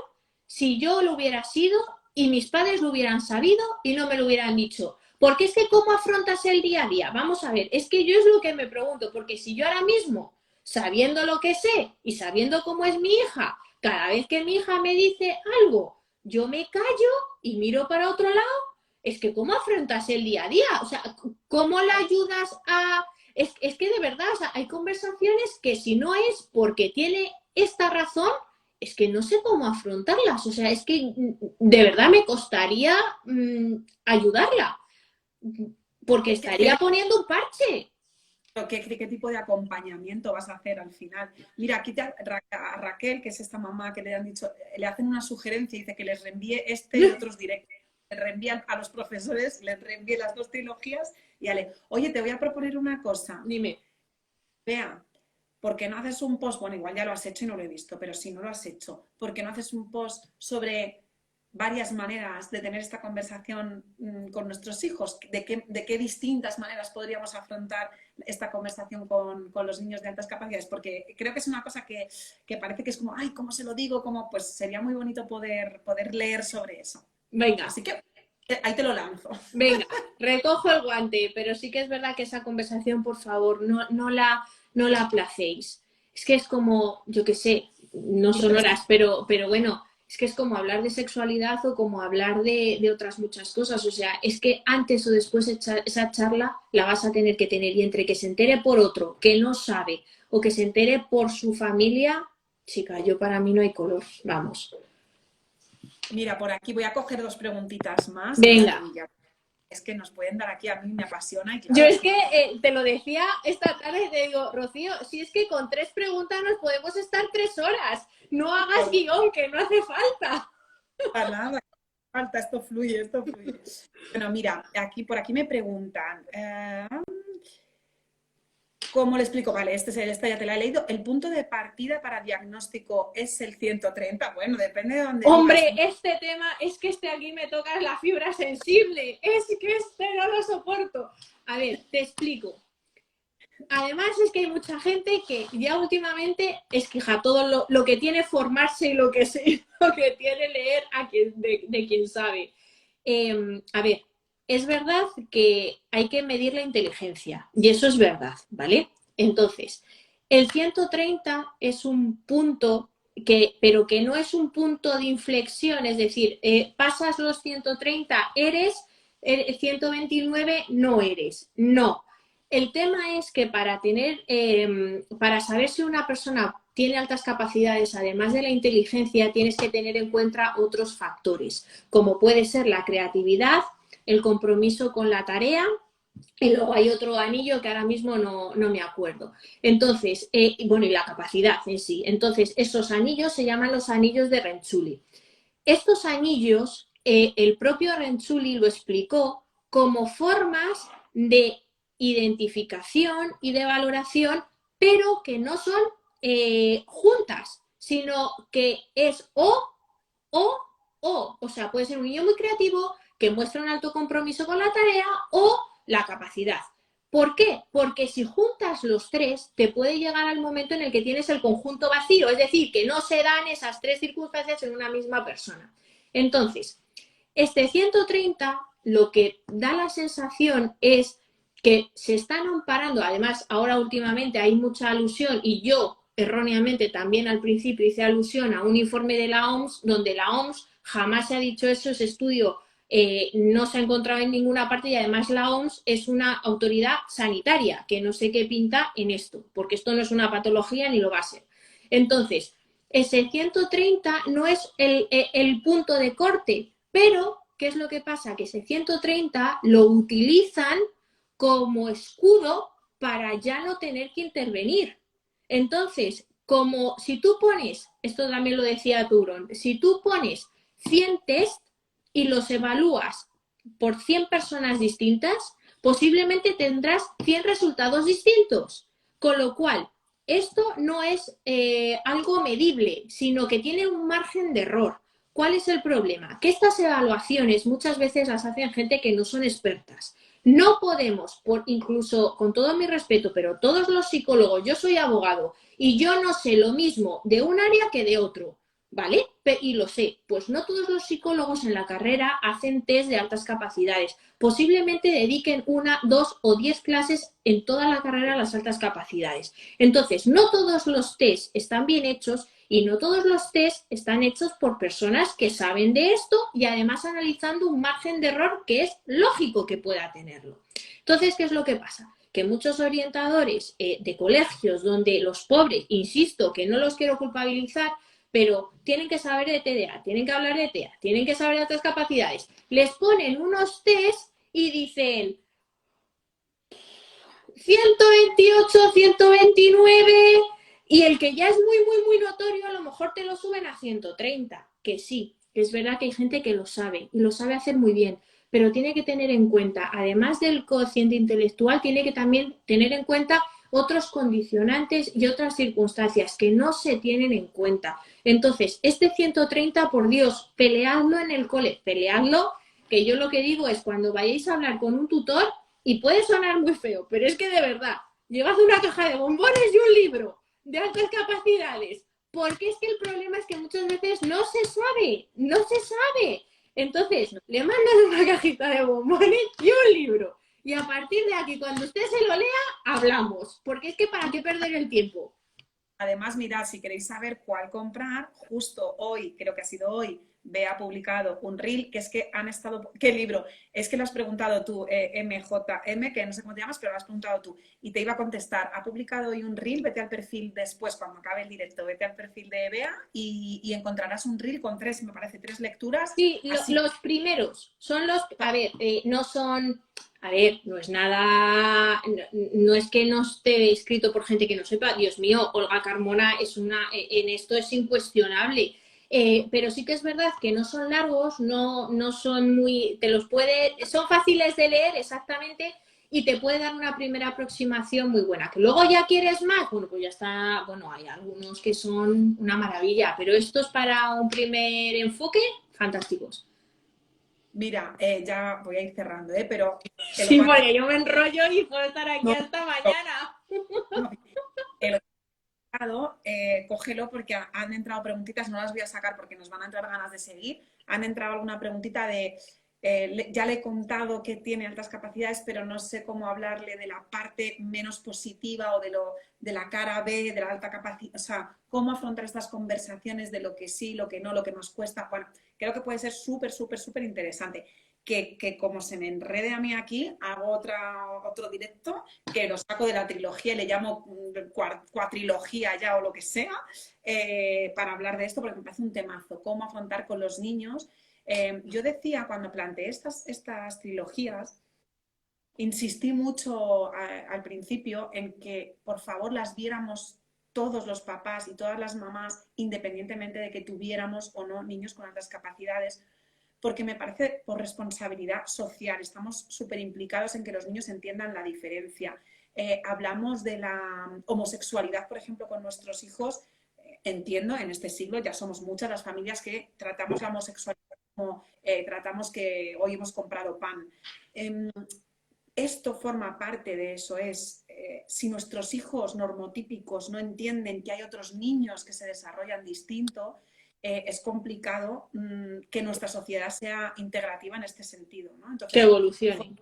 si yo lo hubiera sido y mis padres lo hubieran sabido y no me lo hubieran dicho. Porque es que ¿cómo afrontas el día a día? Vamos a ver, es que yo es lo que me pregunto, porque si yo ahora mismo, sabiendo lo que sé y sabiendo cómo es mi hija, cada vez que mi hija me dice algo, yo me callo y miro para otro lado, es que ¿cómo afrontas el día a día? O sea, ¿cómo la ayudas a...? Es que de verdad, o sea, hay conversaciones que si no es porque tiene esta razón, es que no sé cómo afrontarlas. O sea, es que de verdad me costaría ayudarla, porque estaría poniendo un parche. ¿Qué tipo de acompañamiento vas a hacer al final? Mira, aquí a Raquel, que es esta mamá que le han dicho, le hacen una sugerencia y dice que les reenvíe este y otros directos. Le reenvían a los profesores, les reenvíe las dos trilogías y oye, te voy a proponer una cosa. Dime. Vea, ¿por qué no haces un post? Bueno, igual ya lo has hecho y no lo he visto, pero si no lo has hecho, ¿por qué no haces un post sobre varias maneras de tener esta conversación con nuestros hijos? ¿De qué distintas maneras podríamos afrontar esta conversación con los niños de altas capacidades? Porque creo que es una cosa que parece que es como, ay, ¿cómo se lo digo? Pues sería muy bonito poder leer sobre eso. Venga. Así que ahí te lo lanzo. Venga, recojo el guante, pero sí que es verdad que esa conversación, por favor, no la aplacéis. Es que es como, yo qué sé, no son horas, pero bueno, es que es como hablar de sexualidad o como hablar de otras muchas cosas. O sea, es que antes o después esa charla la vas a tener que tener, y entre que se entere por otro que no sabe o que se entere por su familia, chica, yo para mí no hay color, vamos. Mira, por aquí voy a coger dos preguntitas más Venga. y ya. Es que nos pueden dar aquí, a mí me apasiona y Yo claro. es que te lo decía esta tarde, te digo, Rocío, si es que con 3 preguntas nos podemos estar 3 horas, no hagas guión, que no hace falta. Para nada, falta, esto fluye, esto fluye. Bueno, mira, por aquí me preguntan, ¿cómo le explico? Vale, esta ya te la he leído. ¿El punto de partida para diagnóstico es el 130? Bueno, depende de dónde Hombre, vivas. este tema, es que aquí me toca la fibra sensible, es que no lo soporto. A ver, te explico. Además es que hay mucha gente que ya últimamente es que todo lo que tiene formarse y lo que tiene leer de quien sabe. A ver, es verdad que hay que medir la inteligencia, y eso es verdad, ¿vale? Entonces, el 130 es un punto pero que no es un punto de inflexión, es decir, pasas los 130, eres, 129 no eres, no. El tema es que para saber si una persona tiene altas capacidades, además de la inteligencia, tienes que tener en cuenta otros factores, como puede ser la creatividad, el compromiso con la tarea, y luego hay otro anillo que ahora mismo no me acuerdo. Entonces, bueno, y la capacidad en sí. Entonces, esos anillos se llaman los anillos de Renzulli. Estos anillos, el propio Renzulli lo explicó como formas de identificación y de valoración, pero que no son juntas, sino que es o, o sea, puede ser un niño muy creativo que muestra un alto compromiso con la tarea o la capacidad. ¿Por qué? Porque si juntas los tres, te puede llegar al momento en el que tienes el conjunto vacío, es decir, que no se dan esas 3 circunstancias en una misma persona. Entonces, este 130 lo que da la sensación es que se están amparando, además ahora últimamente hay mucha alusión, y yo erróneamente también al principio hice alusión a un informe de la OMS, donde la OMS jamás se ha dicho eso, ese estudio no se ha encontrado en ninguna parte, y además la OMS es una autoridad sanitaria que no sé qué pinta en esto, porque esto no es una patología ni lo va a ser. Entonces, ese 130 no es el punto de corte, pero ¿qué es lo que pasa? Que ese 130 lo utilizan como escudo para ya no tener que intervenir. Entonces, como si tú pones, esto también lo decía Turon, si tú pones 100 test y los evalúas por 100 personas distintas, posiblemente tendrás 100 resultados distintos. Con lo cual, esto no es algo medible, sino que tiene un margen de error. ¿Cuál es el problema? Que estas evaluaciones muchas veces las hacen gente que no son expertas. No podemos, incluso con todo mi respeto, pero todos los psicólogos, yo soy abogado y yo no sé lo mismo de un área que de otro, ¿vale? Y lo sé, pues no todos los psicólogos en la carrera hacen test de altas capacidades. Posiblemente dediquen 1, 2 o 10 clases en toda la carrera a las altas capacidades. Entonces, no todos los test están bien hechos y no todos los test están hechos por personas que saben de esto y además analizando un margen de error que es lógico que pueda tenerlo. Entonces, ¿qué es lo que pasa? Que muchos orientadores de colegios donde los pobres, insisto, que no los quiero culpabilizar, pero tienen que saber de TDA, tienen que hablar de TEA, tienen que saber de otras capacidades, les ponen unos test y dicen 128, 129, y el que ya es muy notorio a lo mejor te lo suben a 130, que sí, es verdad que hay gente que lo sabe y lo sabe hacer muy bien, pero tiene que tener en cuenta, además del cociente intelectual, tiene que también tener en cuenta otros condicionantes y otras circunstancias que no se tienen en cuenta. Entonces, este 130, por Dios, peleadlo en el cole, peleadlo, que yo lo que digo es cuando vayáis a hablar con un tutor, y puede sonar muy feo, pero es que de verdad, llevad una caja de bombones y un libro de altas capacidades, porque es que el problema es que muchas veces no se sabe, no se sabe. Entonces, le mandan una cajita de bombones y un libro. Y a partir de aquí, cuando usted se lo lea, hablamos. Porque es que ¿para qué perder el tiempo? Además, mirad, si queréis saber cuál comprar, justo hoy, creo que ha sido hoy, Bea ha publicado un reel, que es que han estado... ¿Qué libro? Es que lo has preguntado tú, MJM, que no sé cómo te llamas, pero lo has preguntado tú. Y te iba a contestar. Ha publicado hoy un reel, vete al perfil después, cuando acabe el directo, vete al perfil de Bea y encontrarás un reel con tres, me parece, tres lecturas. Sí, Así. los primeros son los, a ver, no son, a ver, no es nada, no es que no esté escrito por gente que no sepa, Dios mío, Olga Carmona es una, en esto es incuestionable. Pero sí que es verdad que no son largos, no son muy, te los puede, son fáciles de leer exactamente y te puede dar una primera aproximación muy buena. Que luego ya quieres más, bueno, pues ya está, bueno, hay algunos que son una maravilla, pero estos para un primer enfoque, fantásticos. Mira, ya voy a ir cerrando, pero el Sí, otro... porque yo me enrollo y puedo estar aquí No, hasta mañana. no, el cógelo porque han entrado preguntitas, no las voy a sacar porque nos van a entrar ganas de seguir. Han entrado alguna preguntita de, ya le he contado que tiene altas capacidades, pero no sé cómo hablarle de la parte menos positiva o de la cara B, de la alta capacidad, o sea, cómo afrontar estas conversaciones de lo que sí, lo que no, lo que nos cuesta. Bueno, creo que puede ser súper, súper, súper interesante. Que como se me enrede a mí aquí, hago otro directo que lo saco de la trilogía y le llamo cuatrilogía ya o lo que sea, para hablar de esto porque me parece un temazo, cómo afrontar con los niños. Yo decía cuando planteé estas trilogías, insistí mucho al principio en que por favor las viéramos todos los papás y todas las mamás, independientemente de que tuviéramos o no niños con altas capacidades, porque me parece por responsabilidad social. Estamos súper implicados en que los niños entiendan la diferencia. Hablamos de la homosexualidad, por ejemplo, con nuestros hijos. Entiendo, en este siglo ya somos muchas las familias que tratamos la homosexualidad como tratamos que hoy hemos comprado pan. Esto forma parte de eso, si nuestros hijos normotípicos no entienden que hay otros niños que se desarrollan distinto, es complicado que nuestra sociedad sea integrativa en este sentido, ¿no? Que Entonces, evolucione.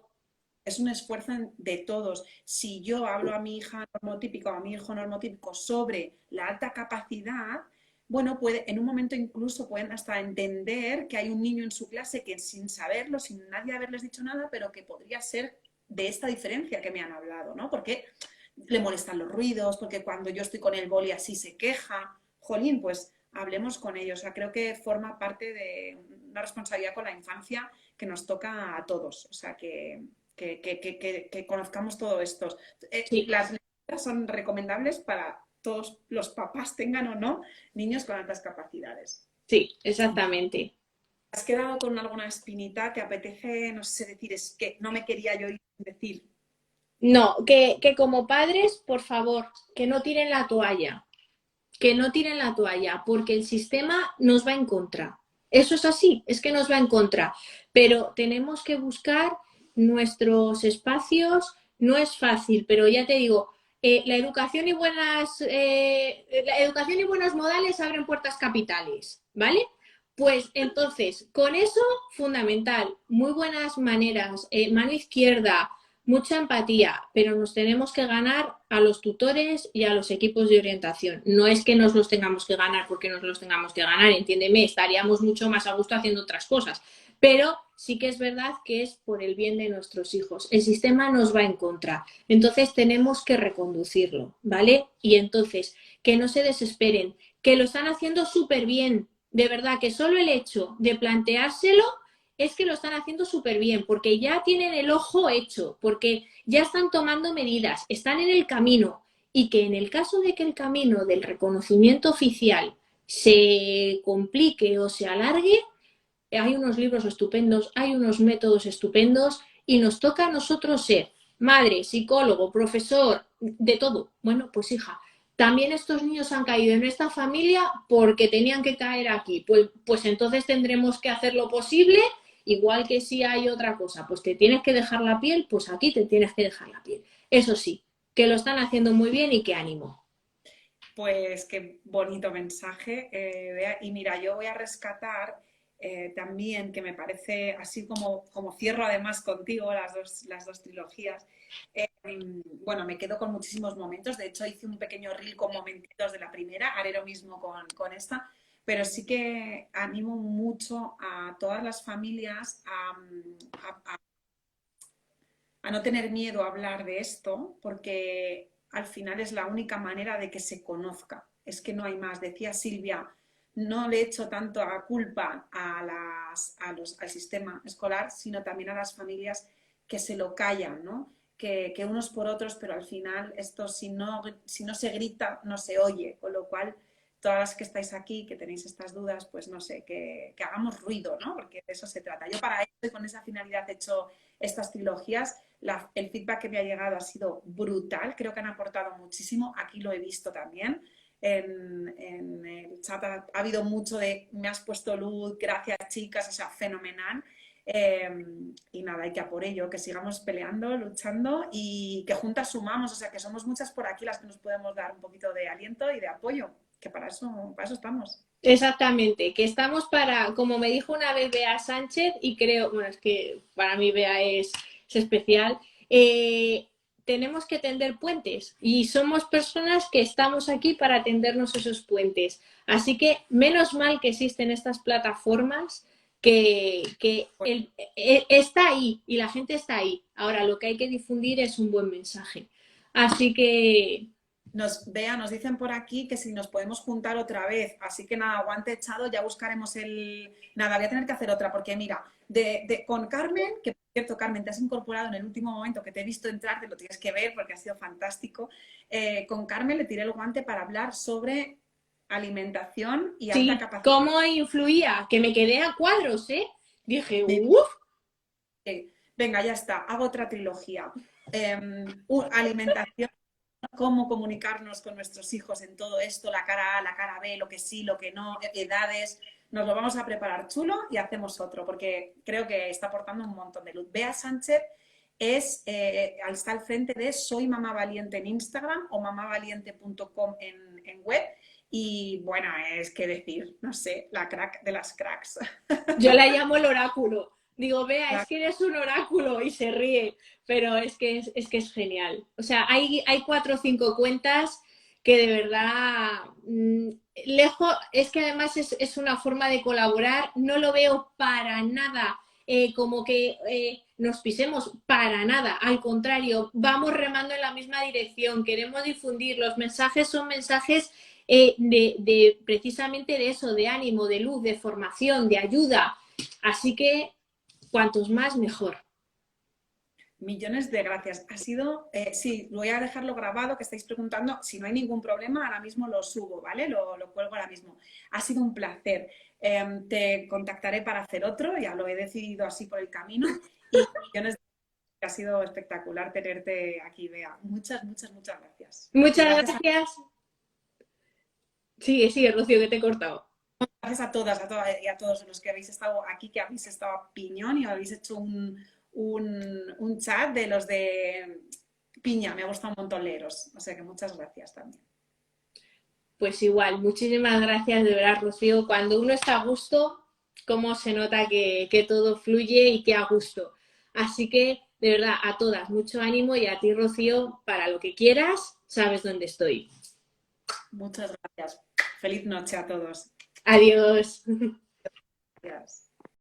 es un esfuerzo de todos. Si yo hablo a mi hija normotípica o a mi hijo normotípico sobre la alta capacidad, bueno, en un momento incluso pueden hasta entender que hay un niño en su clase que sin saberlo, sin nadie haberles dicho nada, pero que podría ser de esta diferencia que me han hablado, ¿no? Porque le molestan los ruidos, porque cuando yo estoy con el boli así se queja. Jolín, pues hablemos con ellos. O sea, creo que forma parte de una responsabilidad con la infancia que nos toca a todos. O sea, que conozcamos todo esto. Sí, Las lecturas son recomendables para todos los papás, tengan o no niños con altas capacidades. sí, exactamente. ¿Has quedado con alguna espinita? ¿Te apetece, no sé decir, es que no me quería yo decir? No, que como padres, por favor, que no tiren la toalla, que no tiren la toalla, porque el sistema nos va en contra. Eso es así, es que nos va en contra. Pero tenemos que buscar nuestros espacios, no es fácil, pero ya te digo, la educación y buenos modales abren puertas capitales, ¿vale? Pues entonces, con eso, fundamental, muy buenas maneras, mano izquierda, mucha empatía, pero nos tenemos que ganar a los tutores y a los equipos de orientación. No es que nos los tengamos que ganar porque nos los tengamos que ganar, entiéndeme, estaríamos mucho más a gusto haciendo otras cosas. Pero sí que es verdad que es por el bien de nuestros hijos. El sistema nos va en contra. Entonces tenemos que reconducirlo, ¿vale? Y entonces, que no se desesperen, que lo están haciendo súper bien. De verdad, que solo el hecho de planteárselo es que lo están haciendo súper bien, porque ya tienen el ojo hecho, porque ya están tomando medidas, están en el camino y que en el caso de que el camino del reconocimiento oficial se complique o se alargue, hay unos libros estupendos, hay unos métodos estupendos y nos toca a nosotros ser madre, psicólogo, profesor, de todo. Bueno, pues hija, también estos niños han caído en esta familia porque tenían que caer aquí. Pues entonces tendremos que hacer lo posible, igual que si hay otra cosa, pues te tienes que dejar la piel, pues aquí te tienes que dejar la piel. Eso sí, que lo están haciendo muy bien y que ánimo. Pues qué bonito mensaje, Bea. Y mira, yo voy a rescatar también, que me parece, así como cierro además contigo las dos trilogías, bueno, me quedo con muchísimos momentos. De hecho, hice un pequeño reel con momentitos de la primera, haré lo mismo con esta, pero sí que animo mucho a todas las familias a no tener miedo a hablar de esto, porque al final es la única manera de que se conozca. Es que no hay más. Decía Silvia, no le echo tanto a culpa al sistema escolar, sino también a las familias que se lo callan, ¿no? Que unos por otros, pero al final esto si no se grita, no se oye, con lo cual todas las que estáis aquí, que tenéis estas dudas, pues no sé, que hagamos ruido, ¿no? Porque de eso se trata. Yo para eso y con esa finalidad he hecho estas trilogías. El feedback que me ha llegado ha sido brutal, creo que han aportado muchísimo, aquí lo he visto también. En el chat ha habido mucho de me has puesto luz, gracias chicas, o sea, fenomenal. Y nada, hay que a por ello, que sigamos peleando, luchando y que juntas sumamos, o sea, que somos muchas por aquí las que nos podemos dar un poquito de aliento y de apoyo, que para eso estamos. Exactamente, que estamos para, como me dijo una vez Bea Sánchez, y creo, bueno, es que para mí Bea es especial, tenemos que tender puentes y somos personas que estamos aquí para tendernos esos puentes. Así que menos mal que existen estas plataformas está ahí y la gente está ahí. Ahora lo que hay que difundir es un buen mensaje. Así que Bea, nos dicen por aquí que si nos podemos juntar otra vez. Así que nada, guante echado, ya buscaremos el. Nada, voy a tener que hacer otra, porque mira, con Carmen, que por cierto, Carmen, te has incorporado en el último momento que te he visto entrar, te lo tienes que ver porque ha sido fantástico. Con Carmen le tiré el guante para hablar sobre alimentación y alta sí, capacidad. ¿cómo influía? Que me quedé a cuadros, ¿eh? Dije, uff. Venga, ya está, hago otra trilogía. Alimentación, cómo comunicarnos con nuestros hijos en todo esto, la cara A, la cara B, lo que sí, lo que no, edades. Nos lo vamos a preparar chulo y hacemos otro, porque creo que está aportando un montón de luz. Bea Sánchez está al frente de Soy Mamá Valiente en Instagram o mamavaliente.com en web. Y bueno, es que decir, no sé, la crack de las cracks. Yo la llamo el oráculo. Digo, Bea, es que eres un oráculo y se ríe, pero es que es genial. O sea, hay 4 o 5 cuentas que de verdad, lejos, es que además es una forma de colaborar, no lo veo para nada como que nos pisemos, para nada, al contrario, vamos remando en la misma dirección, queremos difundir, los mensajes son mensajes precisamente de eso, de ánimo, de luz, de formación, de ayuda, así que cuantos más, mejor. Millones de gracias. Ha sido, sí, voy a dejarlo grabado, que estáis preguntando. Si no hay ningún problema, ahora mismo lo subo, ¿vale? Lo cuelgo ahora mismo. Ha sido un placer. Te contactaré para hacer otro, ya lo he decidido así por el camino. Y millones de gracias. Ha sido espectacular tenerte aquí, Bea. Muchas, muchas, muchas gracias. Muchas gracias. Sigue, Rocío, que te he cortado. Gracias a todas y a todos los que habéis estado aquí, que habéis estado a piñón y habéis hecho un chat de los de piña. Me ha gustado un montón leeros. O sea que muchas gracias también. Pues igual, muchísimas gracias de verdad, Rocío. Cuando uno está a gusto, cómo se nota que todo fluye y que a gusto. Así que, de verdad, a todas, mucho ánimo y a ti, Rocío, para lo que quieras, sabes dónde estoy. Muchas gracias. Feliz noche a todos. Adiós. Gracias.